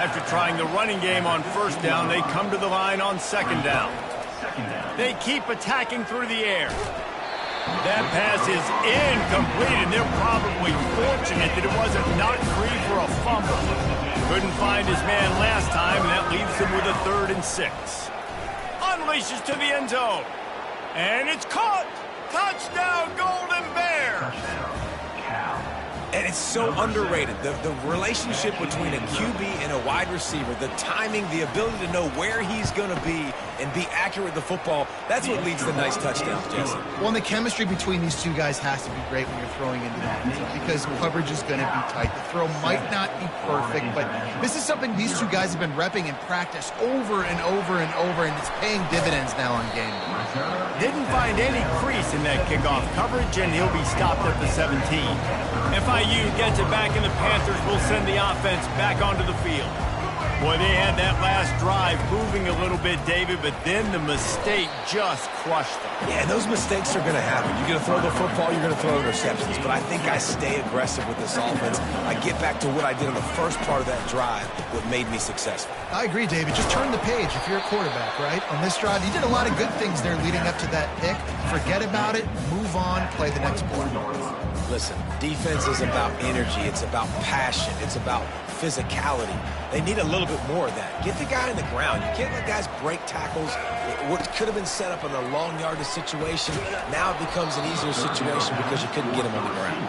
Speaker 1: After trying the running game on first down, they come to the line on second down. They keep attacking through the air. That pass is incomplete, and they're probably fortunate that it wasn't knocked free for a fumble. Couldn't find his man last time, and that leaves him with a 3rd and 6. Unleashes to the end zone. And it's caught. Touchdown, Golden Bears.
Speaker 3: And it's so underrated. The relationship between a QB and a wide receiver, the timing, the ability to know where he's going to be and be accurate with the football, that's what leads to nice touchdowns, Jesse.
Speaker 2: Well, and the chemistry between these two guys has to be great when you're throwing into the end zone because coverage is going to be tight. The throw might not be perfect, but this is something these two guys have been repping in practice over and over and over, and it's paying dividends now on game day.
Speaker 1: Didn't find any crease in that kickoff coverage, and he'll be stopped at the 17. FIU gets it back, and the Panthers will send the offense back onto the field. Boy, they had that last drive moving a little bit, David, but then the mistake just crushed them.
Speaker 3: Yeah, those mistakes are going to happen. You're going to throw the football, you're going to throw interceptions, but I think I stay aggressive with this offense. I get back to what I did in the first part of that drive, what made me successful.
Speaker 2: I agree, David. Just turn the page if you're a quarterback, right? On this drive, you did a lot of good things there leading up to that pick. Forget about it, move on, play the next play.
Speaker 3: Listen, defense is about energy. It's about passion. It's about physicality. They need a little bit more of that. Get the guy on the ground. You can't let guys break tackles. What could have been set up in a long yardage situation, now it becomes an easier situation because you couldn't get him on the ground.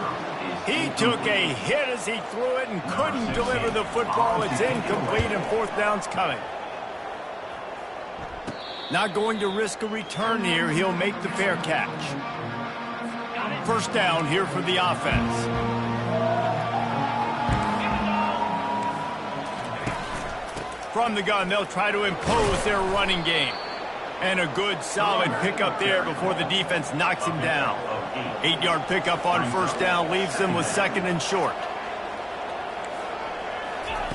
Speaker 1: He took a hit as he threw it and couldn't deliver the football. It's incomplete, and 4th down's coming. Not going to risk a return here. He'll make the fair catch. 1st down here for the offense. From the gun, they'll try to impose their running game. And a good, solid pickup there before the defense knocks him down. 8-yard pickup on 1st down leaves them with 2nd and short.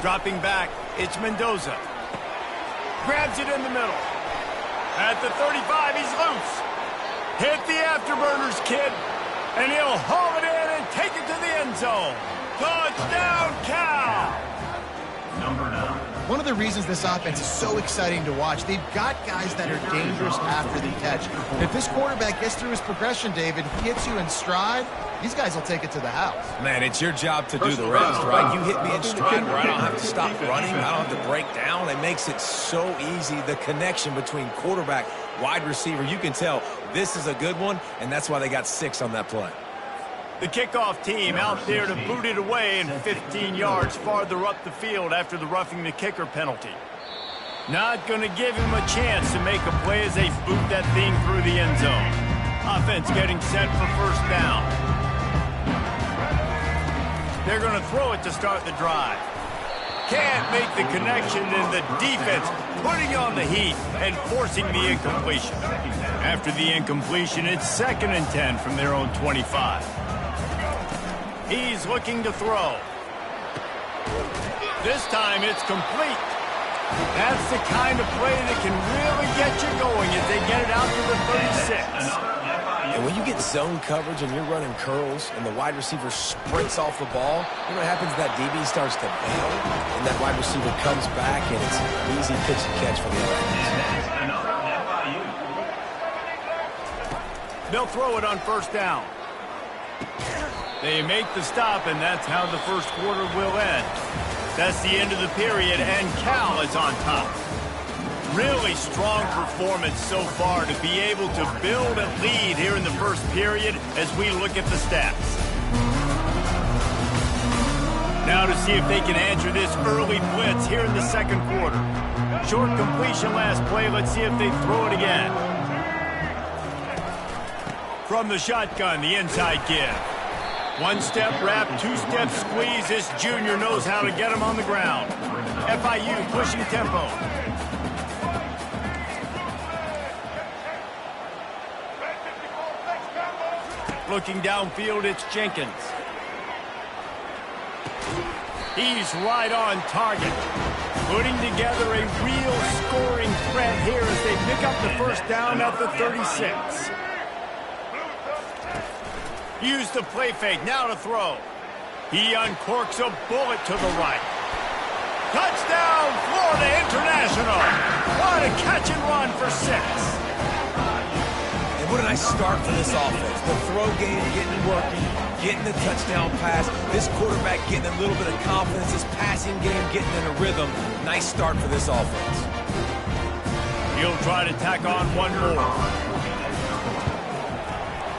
Speaker 1: Dropping back, it's Mendoza. Grabs it in the middle. At the 35, he's loose. Hit the afterburners, kid. And he'll haul it in and take it to the end zone. Touchdown, Cal!
Speaker 5: Number 9.
Speaker 2: One of the reasons this offense is so exciting to watch, they've got guys that are dangerous after the catch. If this quarterback gets through his progression, David, he hits you in stride, these guys will take it to the house.
Speaker 3: Man, it's your job to do the rest, right? You hit me in stride where I don't have to stop running, I don't have to break down. It makes it so easy, the connection between quarterback, wide receiver. You can tell this is a good one, and that's why they got 6 on that play.
Speaker 1: The kickoff team out there to boot it away and 15 yards farther up the field after the roughing the kicker penalty. Not going to give him a chance to make a play as they boot that thing through the end zone. Offense getting set for 1st down. They're going to throw it to start the drive. Can't make the connection, and the defense putting on the heat and forcing the incompletion. After the incompletion, it's 2nd and 10 from their own 25. He's looking to throw. This time it's complete. That's the kind of play that can really get you going as they get it out to the 36.
Speaker 3: And when you get zone coverage and you're running curls and the wide receiver sprints off the ball, you know what happens? That DB starts to bail, and that wide receiver comes back, and it's an easy pitch and catch for the offense.
Speaker 1: They'll throw it on 1st down. They make the stop, and that's how the 1st quarter will end. That's the end of the period, and Cal is on top. Really strong performance so far to be able to build a lead here in the 1st period as we look at the stats. Now to see if they can answer this early blitz here in the 2nd quarter. Short completion last play. Let's see if they throw it again. From the shotgun, the inside give. 1-step wrap, 2-step squeeze. This junior knows how to get him on the ground. FIU pushing tempo. Looking downfield, it's Jenkins. He's right on target. Putting together a real scoring threat here as they pick up the 1st down at the 36. Used the play fake, now to throw. He uncorks a bullet to the right. Touchdown, Florida International. What a catch and run for 6.
Speaker 3: And what a nice start for this offense. The throw game getting working, getting the touchdown pass. This quarterback getting a little bit of confidence. This passing game getting in a rhythm. Nice start for this offense.
Speaker 1: He'll try to tack on one more.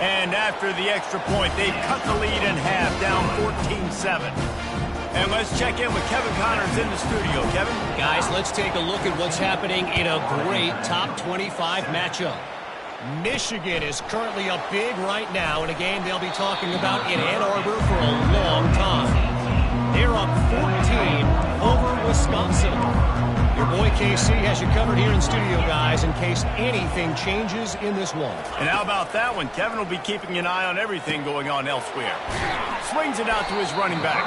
Speaker 1: And after the extra point, they've cut the lead in half, down 14-7. And let's check in with Kevin Connors in the studio. Kevin?
Speaker 6: Guys, let's take a look at what's happening in a great top 25 matchup. Michigan is currently up big right now in a game they'll be talking about in Ann Arbor for a long time. They're up 14 over Wisconsin. Your boy KC has you covered here in studio, guys, in case anything changes in this one.
Speaker 1: And how about that one? Kevin will be keeping an eye on everything going on elsewhere. Swings it out to his running back.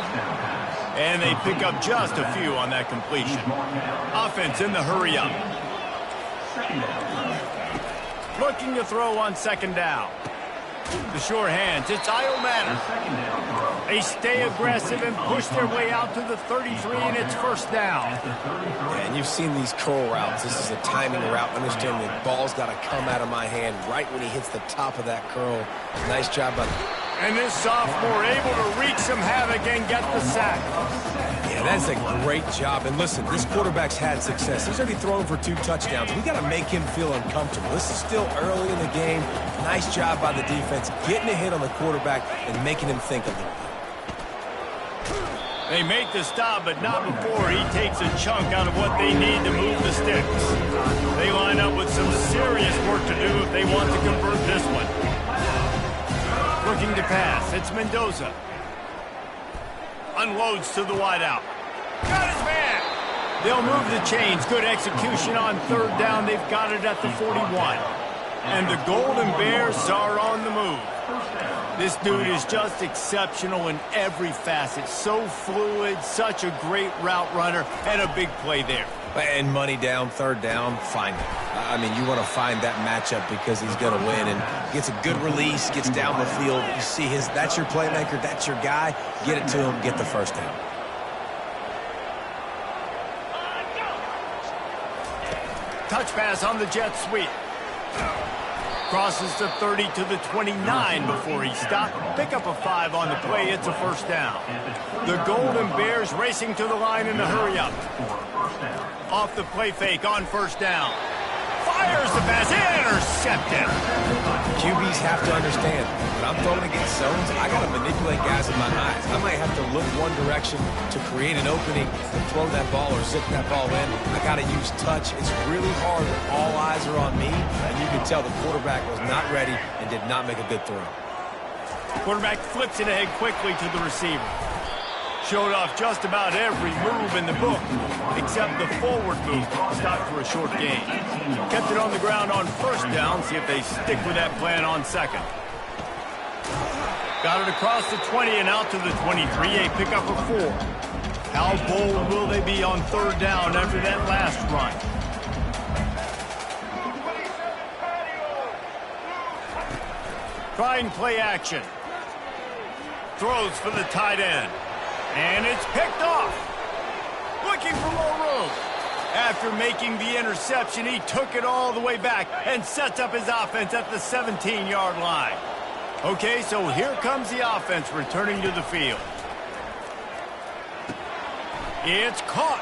Speaker 1: And they pick up just a few on that completion. Offense in the hurry up. Looking to throw on second down. The sure hands, it's Iomatter. They stay aggressive and push their way out to the 33, and it's first down.
Speaker 3: Yeah, and you've seen these curl routes. This is a timing route. Understand the ball's got to come out of my hand right when he hits the top of that curl. Nice job by...
Speaker 1: And this sophomore able to wreak some havoc and get the sack.
Speaker 3: Yeah, that's a great job. And listen, this quarterback's had success. He's already thrown for 2 touchdowns. We got to make him feel uncomfortable. This is still early in the game. Nice job by the defense, getting a hit on the quarterback and making him think a little bit.
Speaker 1: They make the stop, but not before he takes a chunk out of what they need to move the sticks. They line up with some serious work to do if they want to convert this one. Looking to pass, it's Mendoza. Unloads to the wideout. Got his man. They'll move the chains. Good execution on third down. They've got it at the 41. And the Golden Bears are on the move. This dude is just exceptional in every facet. So fluid, such a great route runner, and a big play there.
Speaker 3: And money down, third down, find it. I mean, you want to find that matchup because he's going to win and gets a good release, gets down the field. You see that's your playmaker, that's your guy. Get it to him, get the first down.
Speaker 1: Touch pass on the jet sweep. Crosses the 30 to the 29 before he stopped. Pick up a 5 on the play. It's a first down. The Golden Bears racing to the line in the hurry up. Off the play fake on first down. Fires the pass. Intercepted.
Speaker 3: QBs have to understand, when I'm throwing against zones, I got to manipulate guys with my eyes. I might have to look one direction to create an opening to throw that ball or zip that ball in. I got to use touch. It's really hard when all eyes are on me, and you can tell the quarterback was not ready and did not make a good throw.
Speaker 1: Quarterback flips it ahead quickly to the receiver. Showed off just about every move in the book, except the forward move. Stopped for a short gain. Kept it on the ground on first down. See if they stick with that plan on second. Got it across the 20 and out to the 23. A pickup of 4. How bold will they be on third down after that last run? Trying play action. Throws for the tight end. And it's picked off. Looking for more room. After making the interception, he took it all the way back and sets up his offense at the 17-yard line. Okay, so here comes the offense returning to the field. It's caught.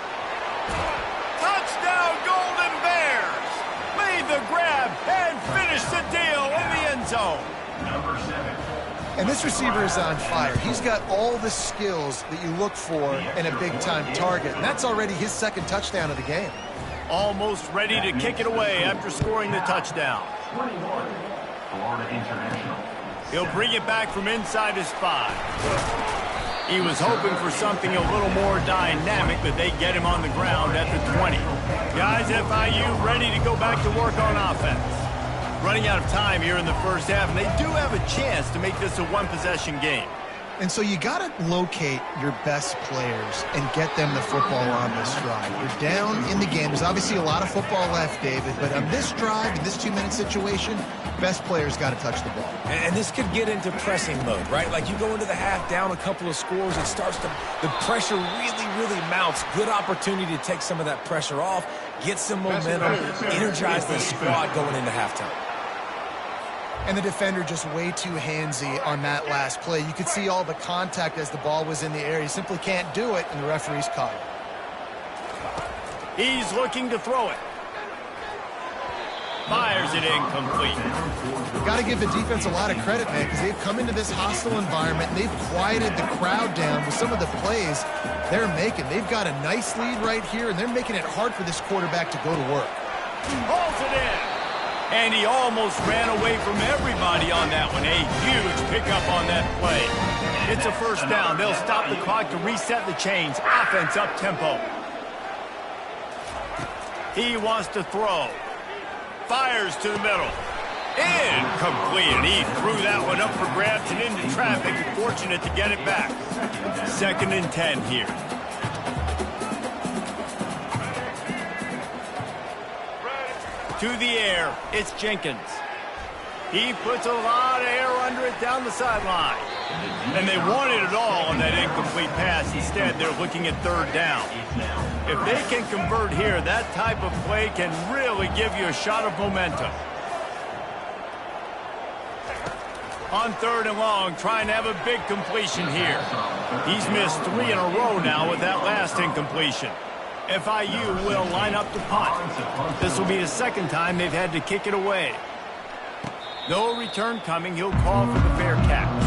Speaker 1: Touchdown, Golden Bears. Made the grab and finished the deal in the end zone.
Speaker 5: Number 7.
Speaker 2: And this receiver is on fire. He's got all the skills that you look for in a big-time target. And that's already his second touchdown of the game.
Speaker 1: Almost ready to kick it away after scoring the touchdown.
Speaker 5: 21. Florida International.
Speaker 1: He'll bring it back from inside his 5. He was hoping for something a little more dynamic, but they get him on the ground at the 20. Guys, FIU ready to go back to work on offense. Running out of time here in the first half, and they do have a chance to make this a one-possession game.
Speaker 2: And so you got to locate your best players and get them the football on this drive. You're down in the game. There's obviously a lot of football left, David, but on this drive, in this 2-minute situation, best players got to touch the ball.
Speaker 3: And this could get into pressing mode, right? Like you go into the half down a couple of scores, it starts to, the pressure really mounts. Good opportunity to take some of that pressure off, get some momentum, energize the squad going into halftime.
Speaker 2: And the defender just way too handsy on that last play. You could see all the contact as the ball was in the air. He simply can't do it, and the referee's caught it.
Speaker 1: He's looking to throw it. Fires it incomplete.
Speaker 2: Got to give the defense a lot of credit, man, because they've come into this hostile environment, and they've quieted the crowd down with some of the plays they're making. They've got a nice lead right here, and they're making it hard for this quarterback to go to work.
Speaker 1: Hauls it in. And he almost ran away from everybody on that one. A huge pickup on that play. It's a first down. They'll stop the clock to reset the chains. Offense up tempo. He wants to throw. Fires to the middle. Incomplete. And he threw that one up for grabs and into traffic. Fortunate to get it back. 2nd and 10 here. To the air, it's Jenkins. He puts a lot of air under it down the sideline. And they wanted it all on that incomplete pass. Instead, they're looking at 3rd down. If they can convert here, that type of play can really give you a shot of momentum. On 3rd and long, trying to have a big completion here. He's missed 3 in a row now with that last incompletion. FIU will line up to punt. This will be the 2nd time they've had to kick it away. No return coming. He'll call for the fair catch.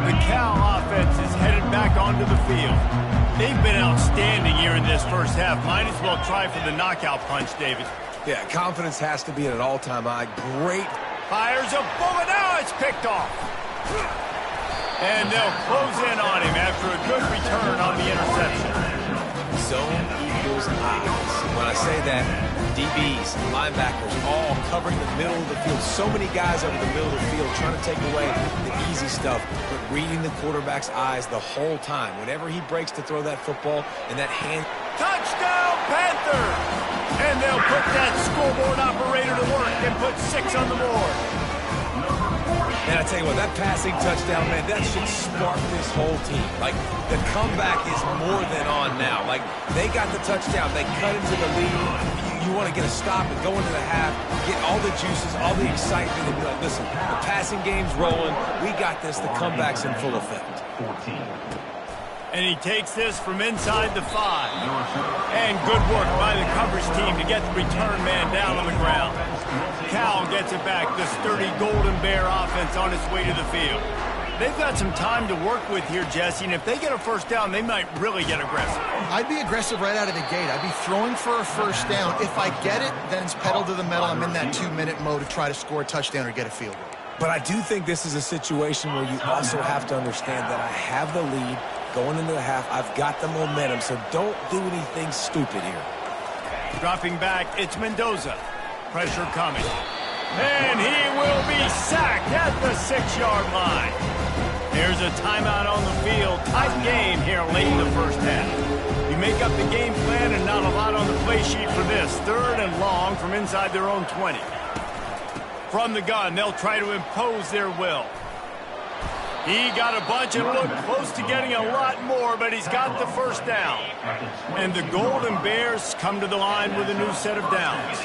Speaker 1: The Cal offense is headed back onto the field. They've been outstanding here in this first half. Might as well try for the knockout punch, David.
Speaker 3: Yeah, confidence has to be at an all-time high. Great.
Speaker 1: Fires a bullet. Now it's picked off. And they'll close in on him after a good return on the interception.
Speaker 3: Zone equals eyes. When I say that, DBs, linebackers, all covering the middle of the field. So many guys over the middle of the field trying to take away the easy stuff, but reading the quarterback's eyes the whole time. Whenever he breaks to throw that football and that hand.
Speaker 1: Touchdown, Panthers! And they'll put that scoreboard operator to work and put 6 on the board.
Speaker 3: And I tell you what, that passing touchdown, man, that should spark this whole team. Like, the comeback is more than on now. Like, they got the touchdown. They cut into the lead. You want to get a stop and go into the half, get all the juices, all the excitement, and be like, listen, the passing game's rolling. We got this. The comeback's in full effect.
Speaker 5: 14.
Speaker 1: And he takes this from inside the 5. And good work by the coverage team to get the return man down on the ground. Cal gets it back. The sturdy Golden Bear offense on its way to the field. They've got some time to work with here, Jesse, and if they get a first down, they might really get aggressive.
Speaker 2: I'd be aggressive right out of the gate. I'd be throwing for a first down. If I get it, then it's pedal to the metal. I'm in that 2-minute mode to try to score a touchdown or get a field goal.
Speaker 3: But I do think this is a situation where you also have to understand that I have the lead going into the half. I've got the momentum, so don't do anything stupid here.
Speaker 1: Dropping back, it's Mendoza. Pressure coming. And he will be sacked at the 6-yard line. There's a timeout on the field. Tight game here late in the first half. You make up the game plan and not a lot on the play sheet for this. 3rd and long from inside their own 20. From the gun, they'll try to impose their will. He got a bunch and looked close to getting a lot more, but he's got the first down. And the Golden Bears come to the line with a new set of downs.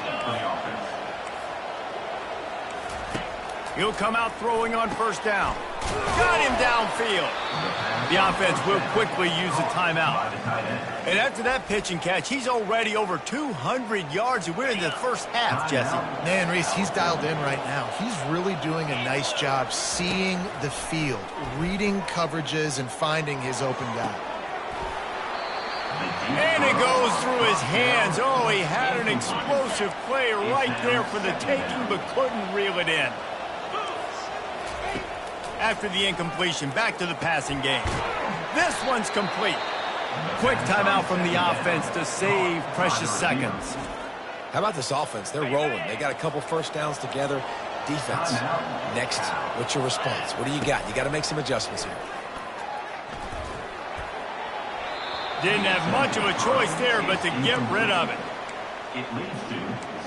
Speaker 1: He'll come out throwing on first down. Got him downfield. The offense will quickly use a timeout. And after that pitch and catch, he's already over 200 yards. We're in the first half, Jesse.
Speaker 2: Man, Reese, he's dialed in right now. He's really doing a nice job seeing the field, reading coverages, and finding his open guy.
Speaker 1: And it goes through his hands. Oh, he had an explosive play right there for the taking, but couldn't reel it in. After the incompletion, back to the passing game. This one's complete. Quick timeout from the offense to save precious seconds.
Speaker 3: How about this offense? They're rolling. They got a couple first downs together. Defense. Next, what's your response? What do you got? You got to make some adjustments here.
Speaker 1: Didn't have much of a choice there, but to get rid of it.
Speaker 5: It leads to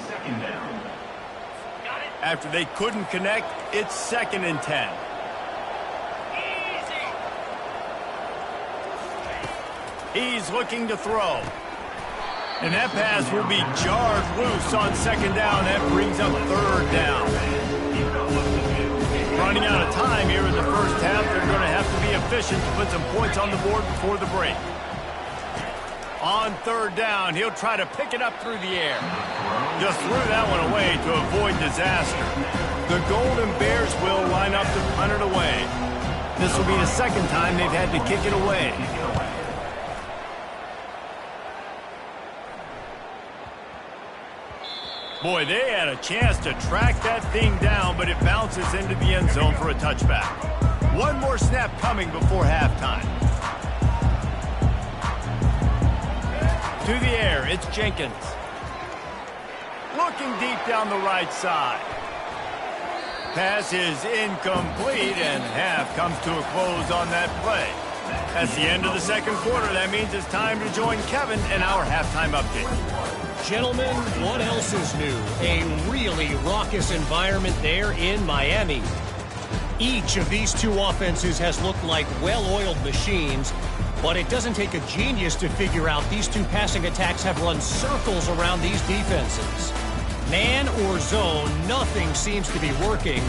Speaker 5: second down.
Speaker 1: After they couldn't connect, it's 2nd and 10. He's looking to throw. And that pass will be jarred loose on 2nd down. That brings up 3rd down. Running out of time here in the first half. They're going to have to be efficient to put some points on the board before the break. On 3rd down, he'll try to pick it up through the air. Just threw that one away to avoid disaster. The Golden Bears will line up to punt it away. This will be the 2nd time they've had to kick it away. Boy, they had a chance to track that thing down, but it bounces into the end zone for a touchback. One more snap coming before halftime. To the air, it's Jenkins. Looking deep down the right side. Pass is incomplete, and half comes to a close on that play. That's the end of the 2nd quarter. That means it's time to join Kevin in our halftime update.
Speaker 6: Gentlemen, what else is new? A really raucous environment there in Miami. Each of these two offenses has looked like well-oiled machines, but it doesn't take a genius to figure out these two passing attacks have run circles around these defenses. Man or zone, nothing seems to be working,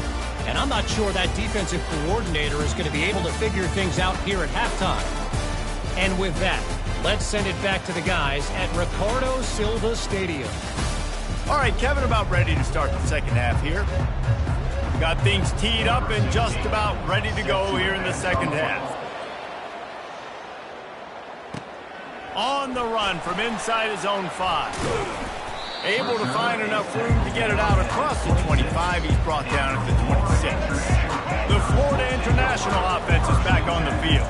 Speaker 6: and I'm not sure that defensive coordinator is going to be able to figure things out here at halftime. And with that, let's send it back to the guys at Ricardo Silva Stadium.
Speaker 1: All right, Kevin, about ready to start the 2nd half here. Got things teed up and just about ready to go here in the 2nd half. On the run from inside his own 5. Able to find enough room to get it out across the 25. He's brought down at the 26. The Florida International offense is back on the field.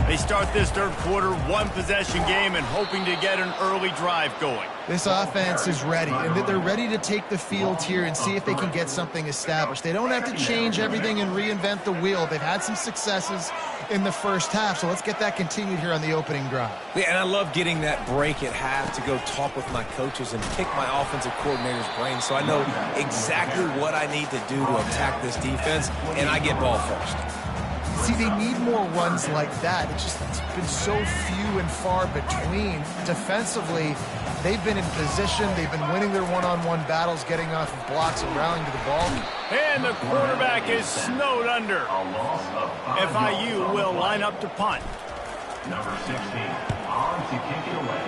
Speaker 1: They start this 3rd quarter, 1-possession game, and hoping to get an early drive going.
Speaker 2: This offense is ready, and they're ready to take the field here and see if they can get something established. They don't have to change everything and reinvent the wheel. They've had some successes in the first half, so let's get that continued here on the opening drive.
Speaker 3: Yeah, and I love getting that break at half to go talk with my coaches and pick my offensive coordinator's brain so I know exactly what I need to do to attack this defense, and I get ball first.
Speaker 2: See, they need more runs like that. It's been so few and far between. Defensively, they've been in position. They've been winning their one-on-one battles, getting off of blocks and rallying to the ball.
Speaker 1: And the quarterback is snowed under. FIU will line up to punt.
Speaker 5: Number 16, on to kick it away.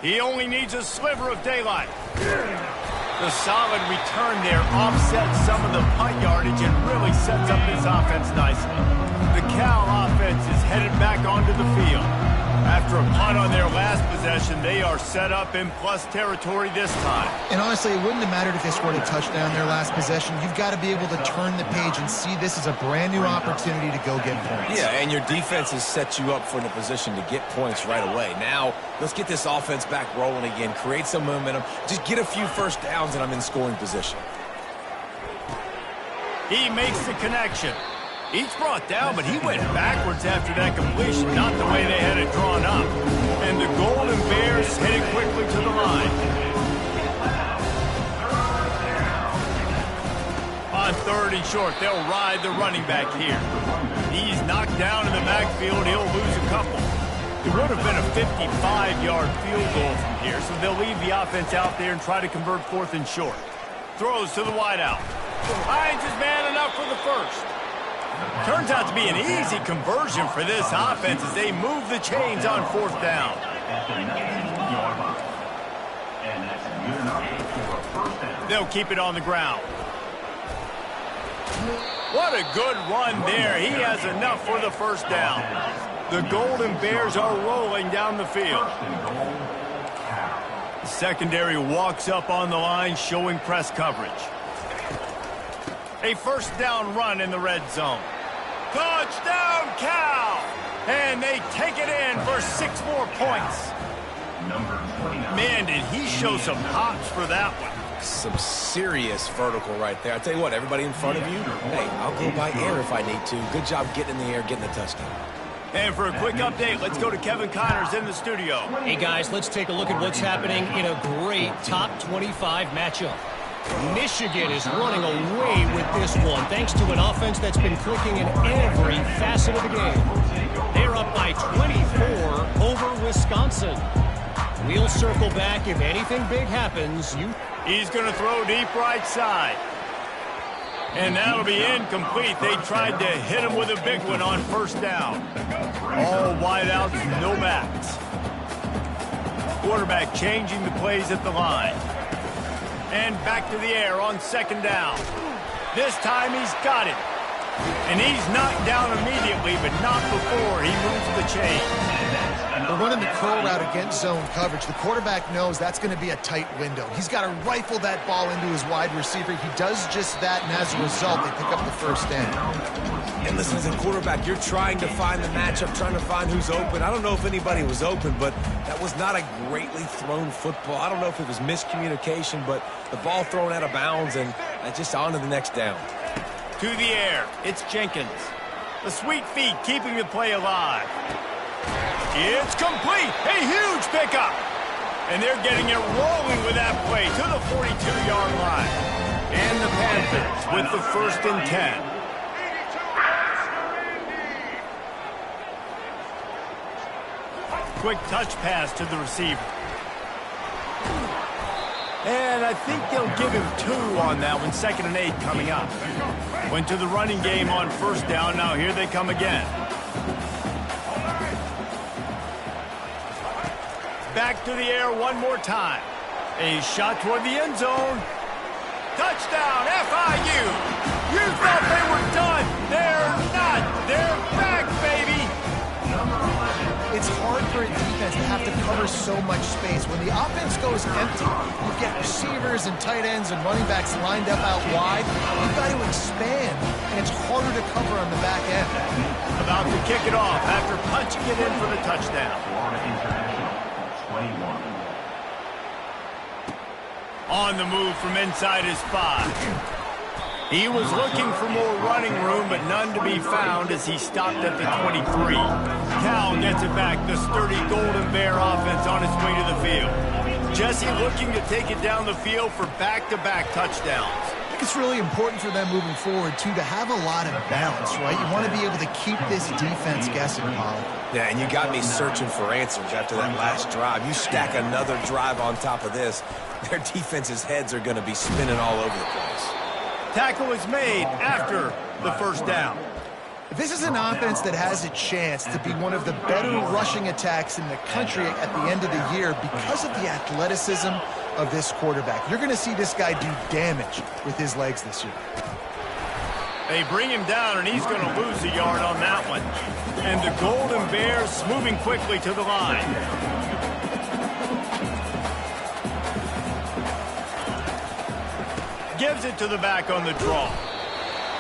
Speaker 1: He only needs a sliver of daylight. The solid return there offsets some of the punt yardage and really sets up this offense nicely. The Cal offense is headed back onto the field. After a punt on their last possession, they are set up in plus territory this time.
Speaker 2: And honestly, it wouldn't have mattered if they scored a touchdown their last possession. You've got to be able to turn the page and see this as a brand new opportunity to go get points.
Speaker 3: Yeah, and your defense has set you up for the position to get points right away. Now, let's get this offense back rolling again, create some momentum, just get a few first downs, and I'm in scoring position.
Speaker 1: He makes the connection. Each brought down, but he went backwards after that completion, not the way they had it drawn up. And the Golden Bears headed quickly to the line. On 3rd and short, they'll ride the running back here. He's knocked down in the backfield. He'll lose a couple. It would have been a 55-yard field goal from here, so they'll leave the offense out there and try to convert 4th and short. Throws to the wideout. Finds his man enough for the first. Turns out to be an easy conversion for this offense as they move the chains on 4th down. They'll keep it on the ground. What a good run there. He has enough for the first down. The Golden Bears are rolling down the field. The secondary walks up on the line, showing press coverage. A first down run in the red zone. Touchdown, Cal! And they take it in for 6 more points. Man, did he show some hops for that one.
Speaker 3: Some serious vertical right there. I tell you what, everybody in front of you, hey, I'll go by air if I need to. Good job getting in the air, getting the touchdown.
Speaker 1: And for a quick update, let's go to Kevin Connors in the studio.
Speaker 6: Hey, guys, let's take a look at what's happening in a great top 25 matchup. Michigan is running away with this one, thanks to an offense that's been clicking in every facet of the game. They're up by 24 over Wisconsin. We'll circle back if anything big happens.
Speaker 1: He's going to throw deep right side. And that'll be incomplete. They tried to hit him with a big one on first down. All wideouts, no backs. Quarterback changing the plays at the line. And back to the air on second down. This time he's got it. And he's knocked down immediately, but not before he moves the chains.
Speaker 2: They're running the curl route against zone coverage. The quarterback knows that's going to be a tight window. He's got to rifle that ball into his wide receiver. He does just that, and as a result, they pick up the first down.
Speaker 3: And listen, as a quarterback, you're trying to find the matchup, trying to find who's open. I don't know if anybody was open, but that was not a greatly thrown football. I don't know if it was miscommunication, but the ball thrown out of bounds, and just on to the next down.
Speaker 1: To the air, it's Jenkins. The sweet feet keeping the play alive. It's complete. A huge pickup. And they're getting it rolling with that play to the 42-yard line. And the Panthers with the 1st and 10. Quick touch pass to the receiver. And I think they'll give him 2 on that one. 2nd and 8 coming up. Went to the running game on first down. Now here they come again. Back to the air one more time. A shot toward the end zone. Touchdown, FIU. You thought they were done. They're not. They're back, baby.
Speaker 2: It's hard for a defense to have to cover so much space. When the offense goes empty, you get receivers and tight ends and running backs lined up out wide. You've got to expand, and it's harder to cover on the back end.
Speaker 1: About to kick it off after punching it in for the touchdown. On the move from inside his 5. He was looking for more running room, but none to be found as he stopped at the 23. Cal gets it back. The sturdy Golden Bear offense on its way to the field. Jesse looking to take it down the field for back-to-back touchdowns.
Speaker 2: I think it's really important for them moving forward, too, to have a lot of balance, right? You want to be able to keep this defense guessing, Paul.
Speaker 3: Yeah, and you got me searching for answers after that last drive. You stack another drive on top of this, their defense's heads are going to be spinning all over the place.
Speaker 1: Tackle is made after the first down.
Speaker 2: This is an offense that has a chance to be one of the better rushing attacks in the country at the end of the year because of the athleticism of this quarterback. You're going to see this guy do damage with his legs this year.
Speaker 1: They bring him down, and he's going to lose a yard on that one. And the Golden Bears moving quickly to the line. Gives it to the back on the draw.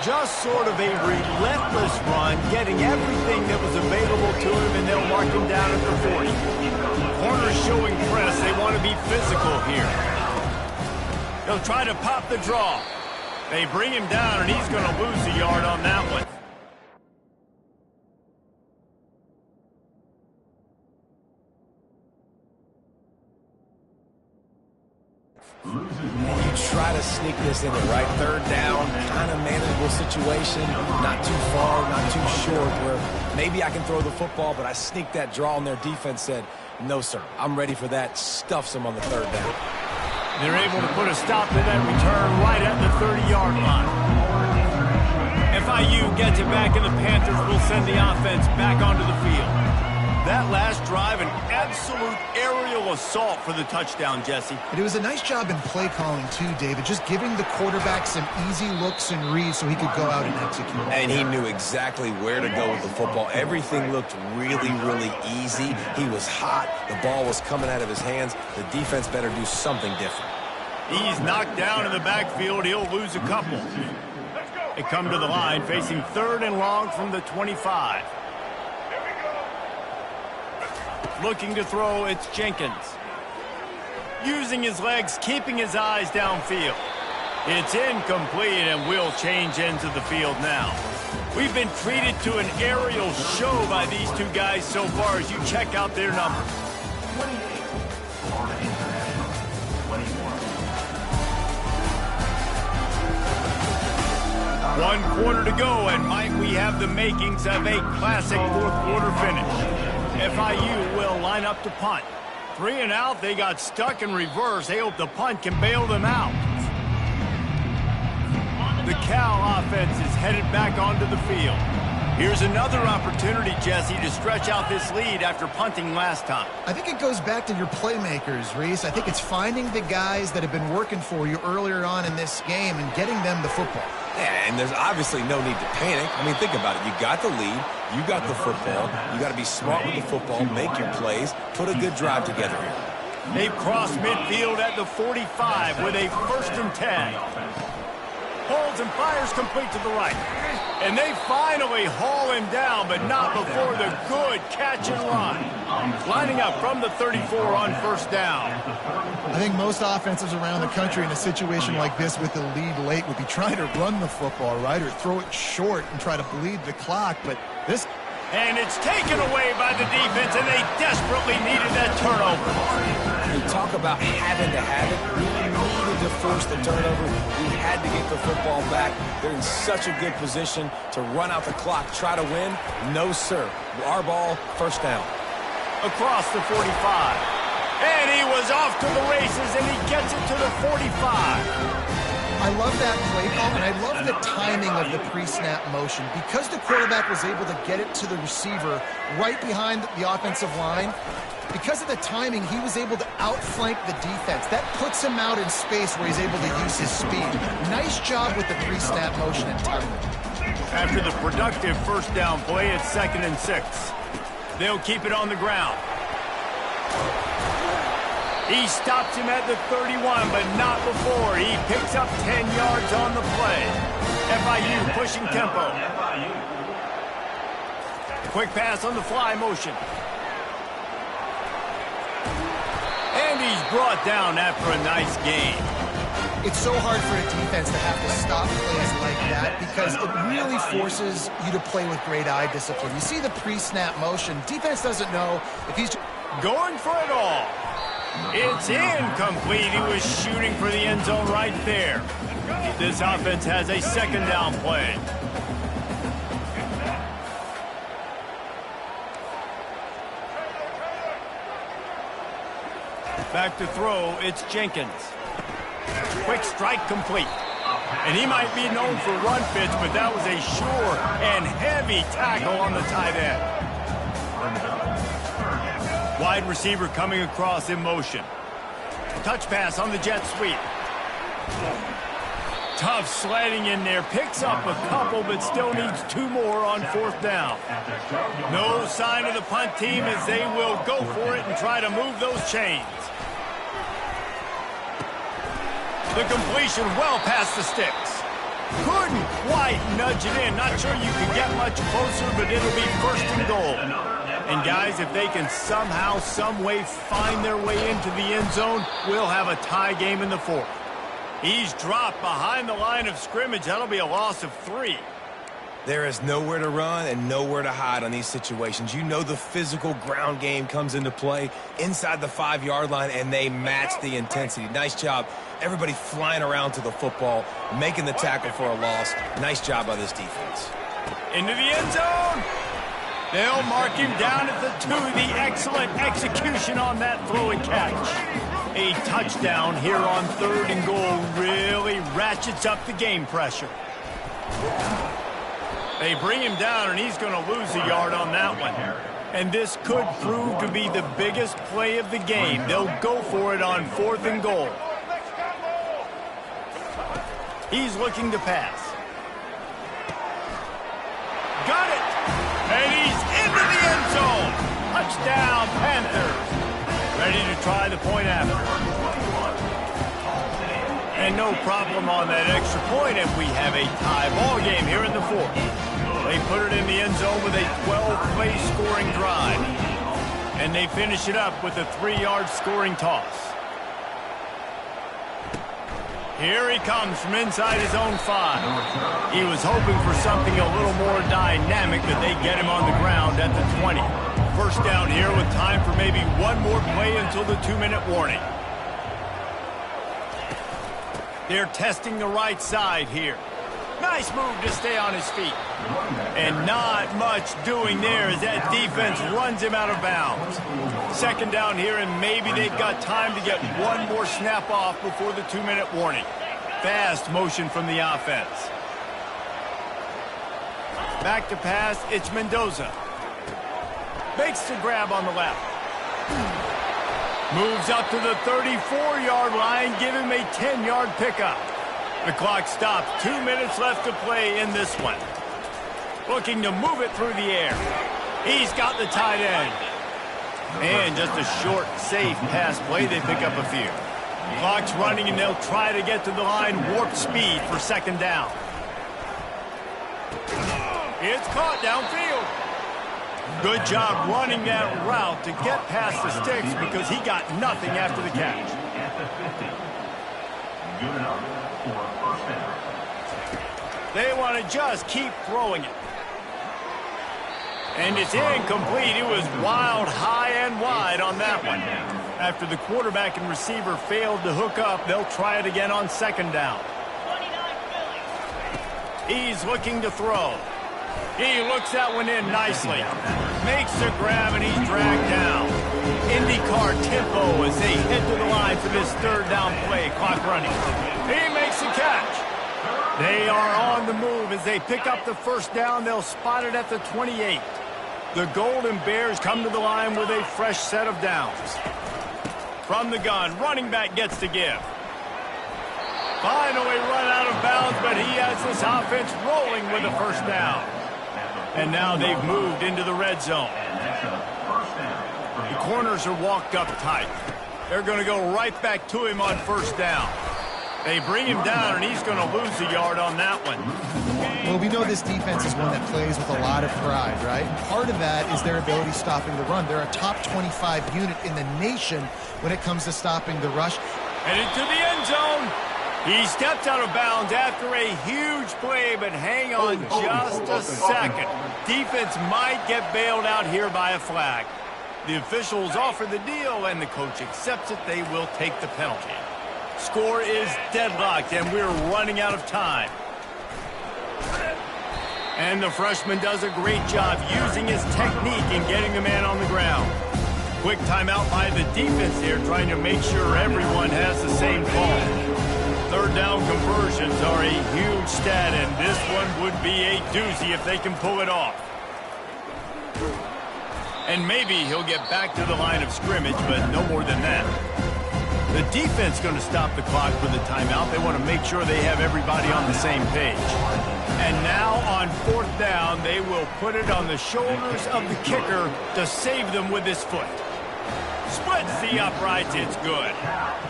Speaker 1: Just sort of a relentless run, getting everything that was available to him, and they'll mark him down at the 40. Corners showing press. They want to be physical here. They'll try to pop the draw. They bring him down, and he's going to lose a yard on that one.
Speaker 3: You try to sneak this in it, right? 3rd down, kind of manageable situation, not too far, not too short, where maybe I can throw the football, but I sneak that draw, and their defense said, no, sir, I'm ready for that. Stuffs them on the 3rd down.
Speaker 1: They're able to put a stop to that return right at the 30-yard line. FIU gets it back, and the Panthers will send the offense back onto the field. That last drive, an absolute aerial assault for the touchdown, Jesse.
Speaker 2: And it was a nice job in play calling, too, David, just giving the quarterback some easy looks and reads so he could go out and execute.
Speaker 3: And he knew exactly where to go with the football. Everything looked really, really easy. He was hot. The ball was coming out of his hands. The defense better do something different.
Speaker 1: He's knocked down in the backfield. He'll lose a couple. They come to the line facing 3rd and long from the 25. Looking to throw, it's Jenkins. using his legs, keeping his eyes downfield. It's incomplete, and we'll change ends of the field now. We've been treated to an aerial show by these two guys so far as you check out their numbers. 1 quarter to go, and might we have the makings of a classic fourth quarter finish. FIU will line up to punt. 3 and out, they got stuck in reverse. They hope the punt can bail them out. The Cal offense is headed back onto the field. Here's another opportunity, Jesse, to stretch out this lead after punting last time.
Speaker 2: I think it goes back to your playmakers, Reese. I think it's finding the guys that have been working for you earlier on in this game and getting them the football.
Speaker 3: Yeah, and there's obviously no need to panic. I mean, think about it. You got the lead. You got the football. You got to be smart with the football, make your plays, put a good drive together here.
Speaker 1: They've crossed midfield at the 45 with a 1st and 10. Holds and fires complete to the right. And they finally haul him down, but not before the good catch and run. Lining up from the 34 on 1st down.
Speaker 2: I think most offenses around the country in a situation like this with the lead late would be trying to run the football, right, or throw it short and try to bleed the clock, but this...
Speaker 1: And it's taken away by the defense, and they desperately needed that turnover.
Speaker 3: You talk about having to have it. We needed to force the turnover. We had to get the football back. They're in such a good position to run out the clock, try to win. No, sir. Our ball, 1st down.
Speaker 1: Across the 45. And he was off to the races, and he gets it to the 45.
Speaker 2: I love that play call, and I love the timing of the pre-snap motion. Because the quarterback was able to get it to the receiver right behind the offensive line, because of the timing, he was able to outflank the defense. That puts him out in space where he's able to use his speed. Nice job with the pre-snap motion and timing.
Speaker 1: After the productive 1st down play, it's 2nd and 6. They'll keep it on the ground. He stops him at the 31, but not before. He picks up 10 yards on the play. FIU pushing tempo. Quick pass on the fly motion. And he's brought down after a nice game.
Speaker 2: It's so hard for a defense to have to stop plays like that because it really forces you to play with great eye discipline. You see the pre-snap motion. Defense doesn't know if he's
Speaker 1: going for it all. It's incomplete. He was shooting for the end zone right there. This offense has a 2nd down play. Back to throw, it's Jenkins. Quick strike complete. And he might be known for run fits, but that was a sure and heavy tackle on the tight end. Wide receiver coming across in motion. Touch pass on the jet sweep. Tough sledding in there. Picks up a couple, but still needs 2 more on 4th down. No sign of the punt team as they will go for it and try to move those chains. The completion well past the sticks. Couldn't quite nudge it in. Not sure you can get much closer, but it'll be 1st and goal. And guys, if they can somehow, some way find their way into the end zone, we'll have a tie game in the 4th. He's dropped behind the line of scrimmage. That'll be a loss of 3.
Speaker 3: There is nowhere to run and nowhere to hide on these situations. You know the physical ground game comes into play inside the 5-yard line, and they match the intensity. Nice job. Everybody flying around to the football, making the tackle for a loss. Nice job by this defense.
Speaker 1: Into the end zone. They'll mark him down at the 2. The excellent execution on that throw and catch. A touchdown here on 3rd and goal really ratchets up the game pressure. They bring him down, and he's going to lose a yard on that one. And this could prove to be the biggest play of the game. They'll go for it on 4th and goal. He's looking to pass. Got it! And he's into the end zone. Touchdown, Panthers. Ready to try the point after. And no problem on that extra point, and we have a tie ball game here in the 4th. They put it in the end zone with a 12-play scoring drive. And they finish it up with a 3-yard scoring toss. Here he comes from inside his own 5. He was hoping for something a little more dynamic, but they get him on the ground at the 20. First down here with time for maybe one more play until the 2-minute warning. They're testing the right side here. Nice move to stay on his feet. And not much doing there as that defense runs him out of bounds. Second down here, and maybe they've got time to get one more snap off before the 2-minute warning. Fast motion from the offense. Back to pass, it's Mendoza. Makes the grab on the left. Moves up to the 34-yard line, give him a 10-yard pickup. The clock stops. 2 minutes left to play in this one. Looking to move it through the air. He's got the tight end. And just a short, safe pass play. They pick up a few. Clock's running, and they'll try to get to the line warp speed for second down. It's caught downfield. Good job running that route to get past the sticks because he got nothing after the catch.
Speaker 5: Good enough for a first down.
Speaker 1: They want to just keep throwing it. And it's incomplete. It was wild, high and wide on that one. After the quarterback and receiver failed to hook up, they'll try it again on second down. He's looking to throw. He looks that one in nicely. Makes the grab, and he's dragged down. IndyCar tempo as they head to the line for this third down play. Clock running. He makes the catch. They are on the move as they pick up the first down. They'll spot it at the 28. The Golden Bears come to the line with a fresh set of downs. From the gun, running back gets to give. Finally run out of bounds, but he has this offense rolling with a first down. And now they've moved into the red zone. The corners are walked up tight. They're going to go right back to him on first down. They bring him down, and he's going to lose a yard on that one.
Speaker 2: Well, we know this defense is one that plays with a lot of pride, right? And part of that is their ability stopping the run. They're a top 25 unit in the nation when it comes to stopping the rush.
Speaker 1: And into the end zone. He stepped out of bounds after a huge play, but hang on just a second. Defense might get bailed out here by a flag. The officials offer the deal, and the coach accepts it. They will take the penalty. Score is deadlocked, and we're running out of time. And the freshman does a great job using his technique and getting the man on the ground. Quick timeout by the defense here, trying to make sure everyone has the same call. Third down conversions are a huge stat, and this one would be a doozy if they can pull it off. And maybe he'll get back to the line of scrimmage, but no more than that. The defense going to stop the clock with a timeout. They want to make sure they have everybody on the same page. And now on fourth down, they will put it on the shoulders of the kicker to save them with his foot. Splits the uprights, it's good.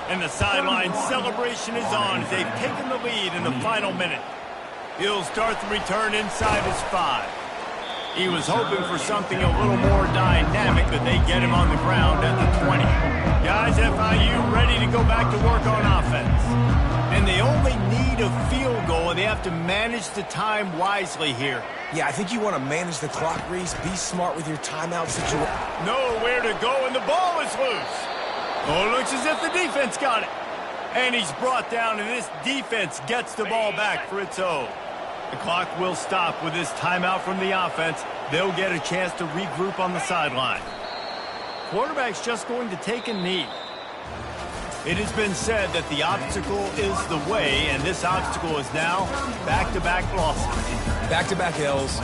Speaker 1: And the sideline celebration is on as they've taken the lead in the final minute. He'll start the return inside his 5. He was hoping for something a little more dynamic, but they get him on the ground at the 20. Guys, FIU ready to go back to work on offense. And they only need a field goal, and they have to manage the time wisely here.
Speaker 3: Yeah, I think you want to manage the clock, Reese. Be smart with your timeout situation.
Speaker 1: Nowhere to go, and the ball is loose. Oh, it looks as if the defense got it. And he's brought down, and this defense gets the ball back for its own. The clock will stop with this timeout from the offense. They'll get a chance to regroup on the sideline. Quarterback's just going to take a knee. It has been said that the obstacle is the way, and this obstacle is now back-to-back losses.
Speaker 3: Back-to-back L's.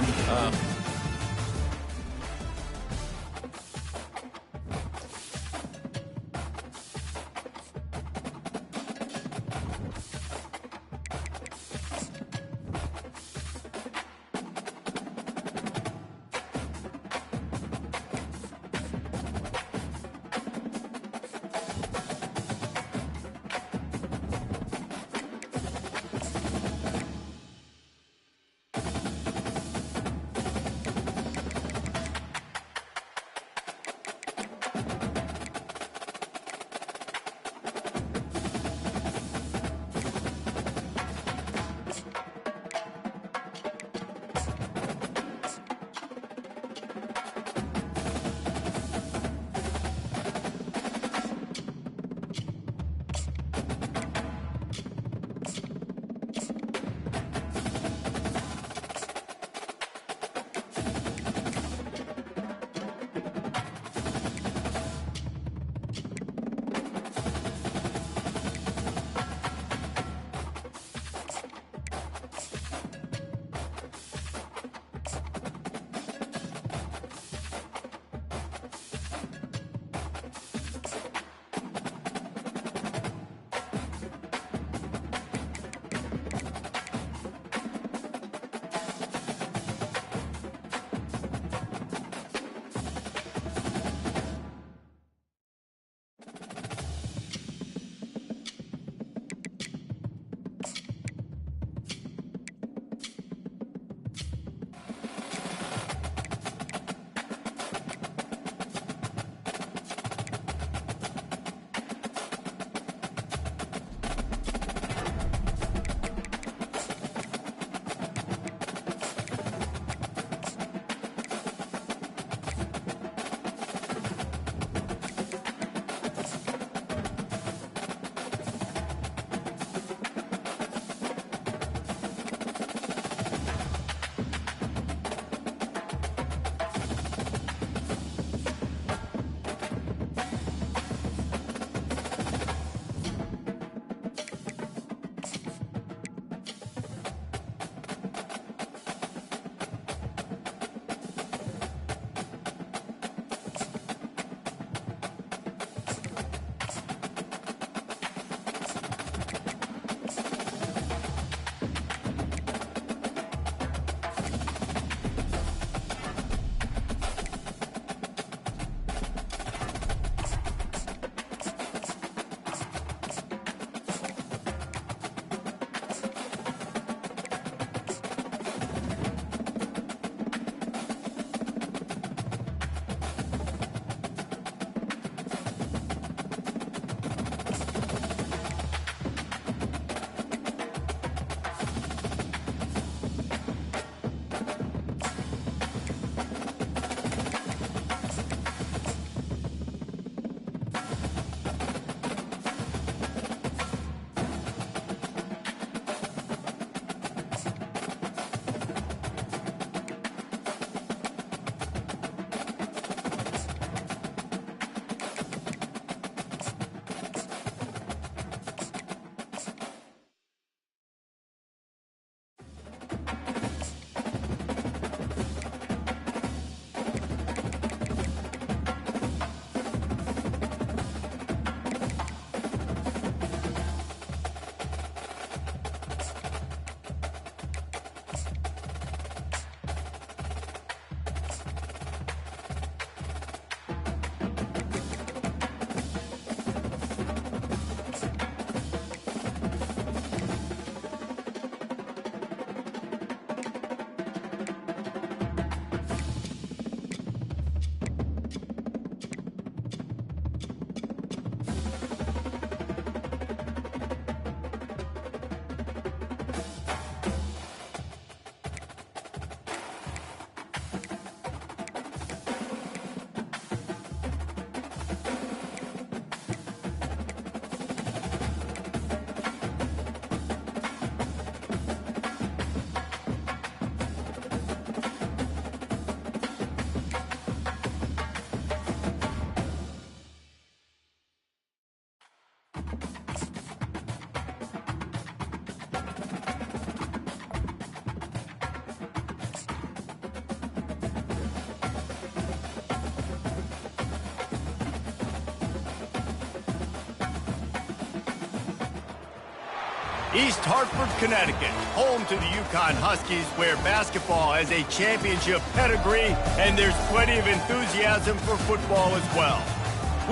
Speaker 1: East Hartford, Connecticut, home to the UConn Huskies, where basketball has a championship pedigree and there's plenty of enthusiasm for football as well.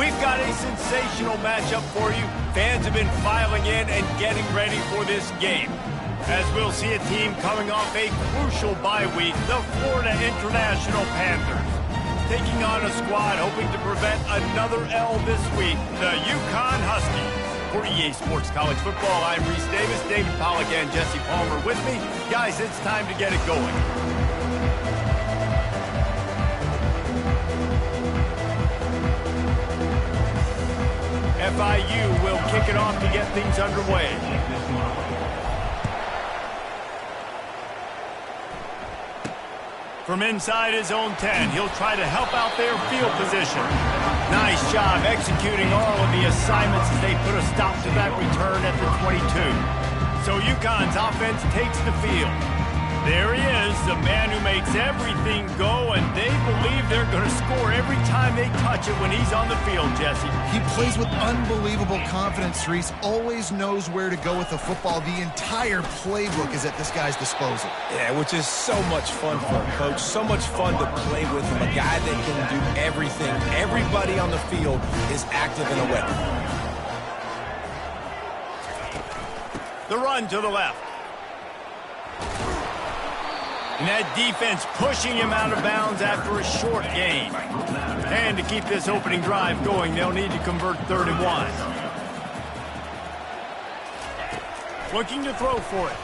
Speaker 1: We've got a sensational matchup for you. Fans have been filing in and getting ready for this game, as we'll see a team coming off a crucial bye week, the Florida International Panthers, taking on a squad hoping to prevent another L this week, the UConn Huskies. For EA Sports College Football, I'm Reese Davis, David Pollack, and Jesse Palmer with me. Guys, it's time to get it going. FIU will kick it off to get things underway. From inside his own 10, he'll try to help out their field position. Nice job executing all of the assignments as they put a stop to that return at the 22. So UConn's offense takes the field. There he is, the man who makes everything go, and they believe they're going to score every time they touch it when he's on the field, Jesse.
Speaker 2: He plays with unbelievable confidence, Reese. Always knows where to go with the football. The entire playbook is at this guy's disposal.
Speaker 3: Yeah, which is so much fun for a coach. So much fun to play with him. A guy that can do everything. Everybody on the field is active in a weapon.
Speaker 1: The run to the left. And that defense pushing him out of bounds after a short gain. And to keep this opening drive going, they'll need to convert 3rd and 1. Looking to throw for it.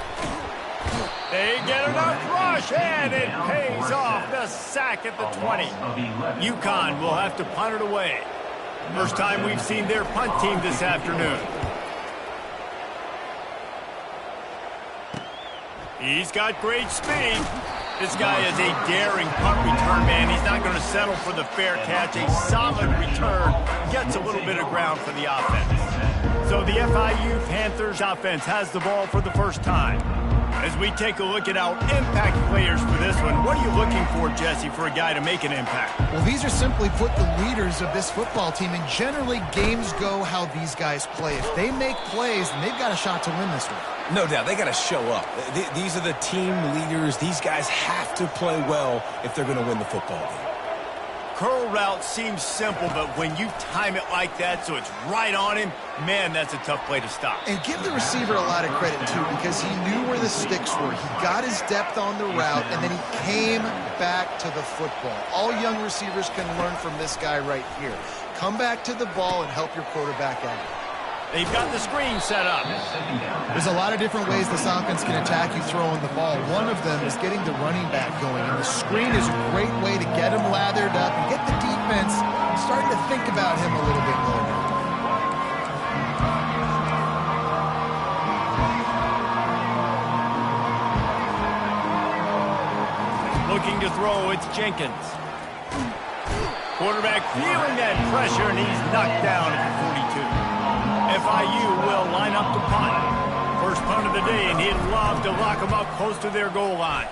Speaker 1: They get enough rush, and it pays off. The sack at the 20. UConn will have to punt it away. First time we've seen their punt team this afternoon. He's got great speed. This guy is a daring punt return man. He's not going to settle for the fair catch. A solid return gets a little bit of ground for the offense. So the FIU Panthers offense has the ball for the first time. As we take a look at our impact players for this one, what are you looking for, Jesse, for a guy to make an impact?
Speaker 2: Well, these are simply put the leaders of this football team, and generally games go how these guys play. If they make plays, then they've got a shot to win this one.
Speaker 3: No doubt, they got to show up. These are the team leaders. These guys have to play well if they're going to win the football game.
Speaker 1: Curl route seems simple, but when you time it like that so it's right on him, man, that's a tough play to stop.
Speaker 2: And give the receiver a lot of credit, too, because he knew where the sticks were. He got his depth on the route, and then he came back to the football. All young receivers can learn from this guy right here. Come back to the ball and help your quarterback out.
Speaker 1: They've got the screen set up.
Speaker 2: There's a lot of different ways this offense can attack you throwing the ball. One of them is getting the running back going, and the screen is a great way to get him lathered up and get the defense starting to think about him a little bit more.
Speaker 1: Looking to throw, it's Jenkins. Quarterback feeling that pressure, and he's knocked down at the 42. FIU will line up to punt. First punt of the day, and he'd love to lock them up close to their goal line.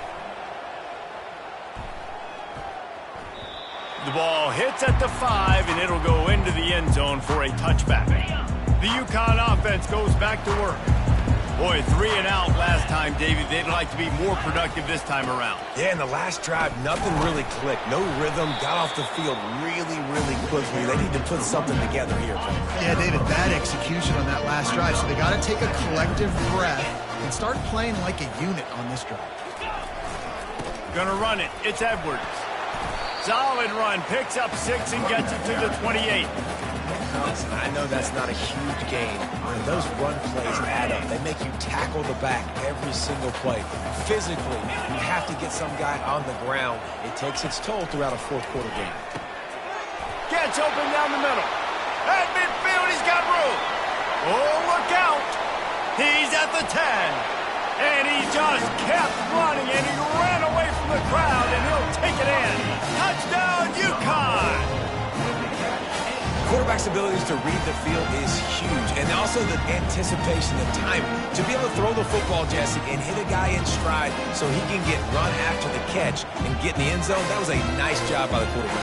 Speaker 1: The ball hits at the 5, and it'll go into the end zone for a touchback. The UConn offense goes back to work. Boy, 3 and out last time, David. They'd like to be more productive this time around.
Speaker 3: Yeah, in the last drive, nothing really clicked. No rhythm, got off the field really, really quickly. They need to put something together here.
Speaker 2: Yeah, David, bad execution on that last drive, so they got to take a collective breath and start playing like a unit on this drive.
Speaker 1: Gonna run it. It's Edwards. Solid run. Picks up 6 and gets it to the 28.
Speaker 3: Listen, I know that's not a huge gain, but those run plays add up. They make you tackle the back every single play. Physically, you have to get some guy on the ground. It takes its toll throughout a fourth-quarter game.
Speaker 1: Gets open down the middle. At midfield, he's got room. Oh, look out. He's at the 10. And he just kept running, and he ran away from the crowd, and he'll take it in. Touchdown, UConn.
Speaker 3: Quarterback's abilities to read the field is huge, and also the anticipation, the time to be able to throw the football, Jesse, and hit a guy in stride so he can get run after the catch and get in the end zone. That was a nice job by the quarterback.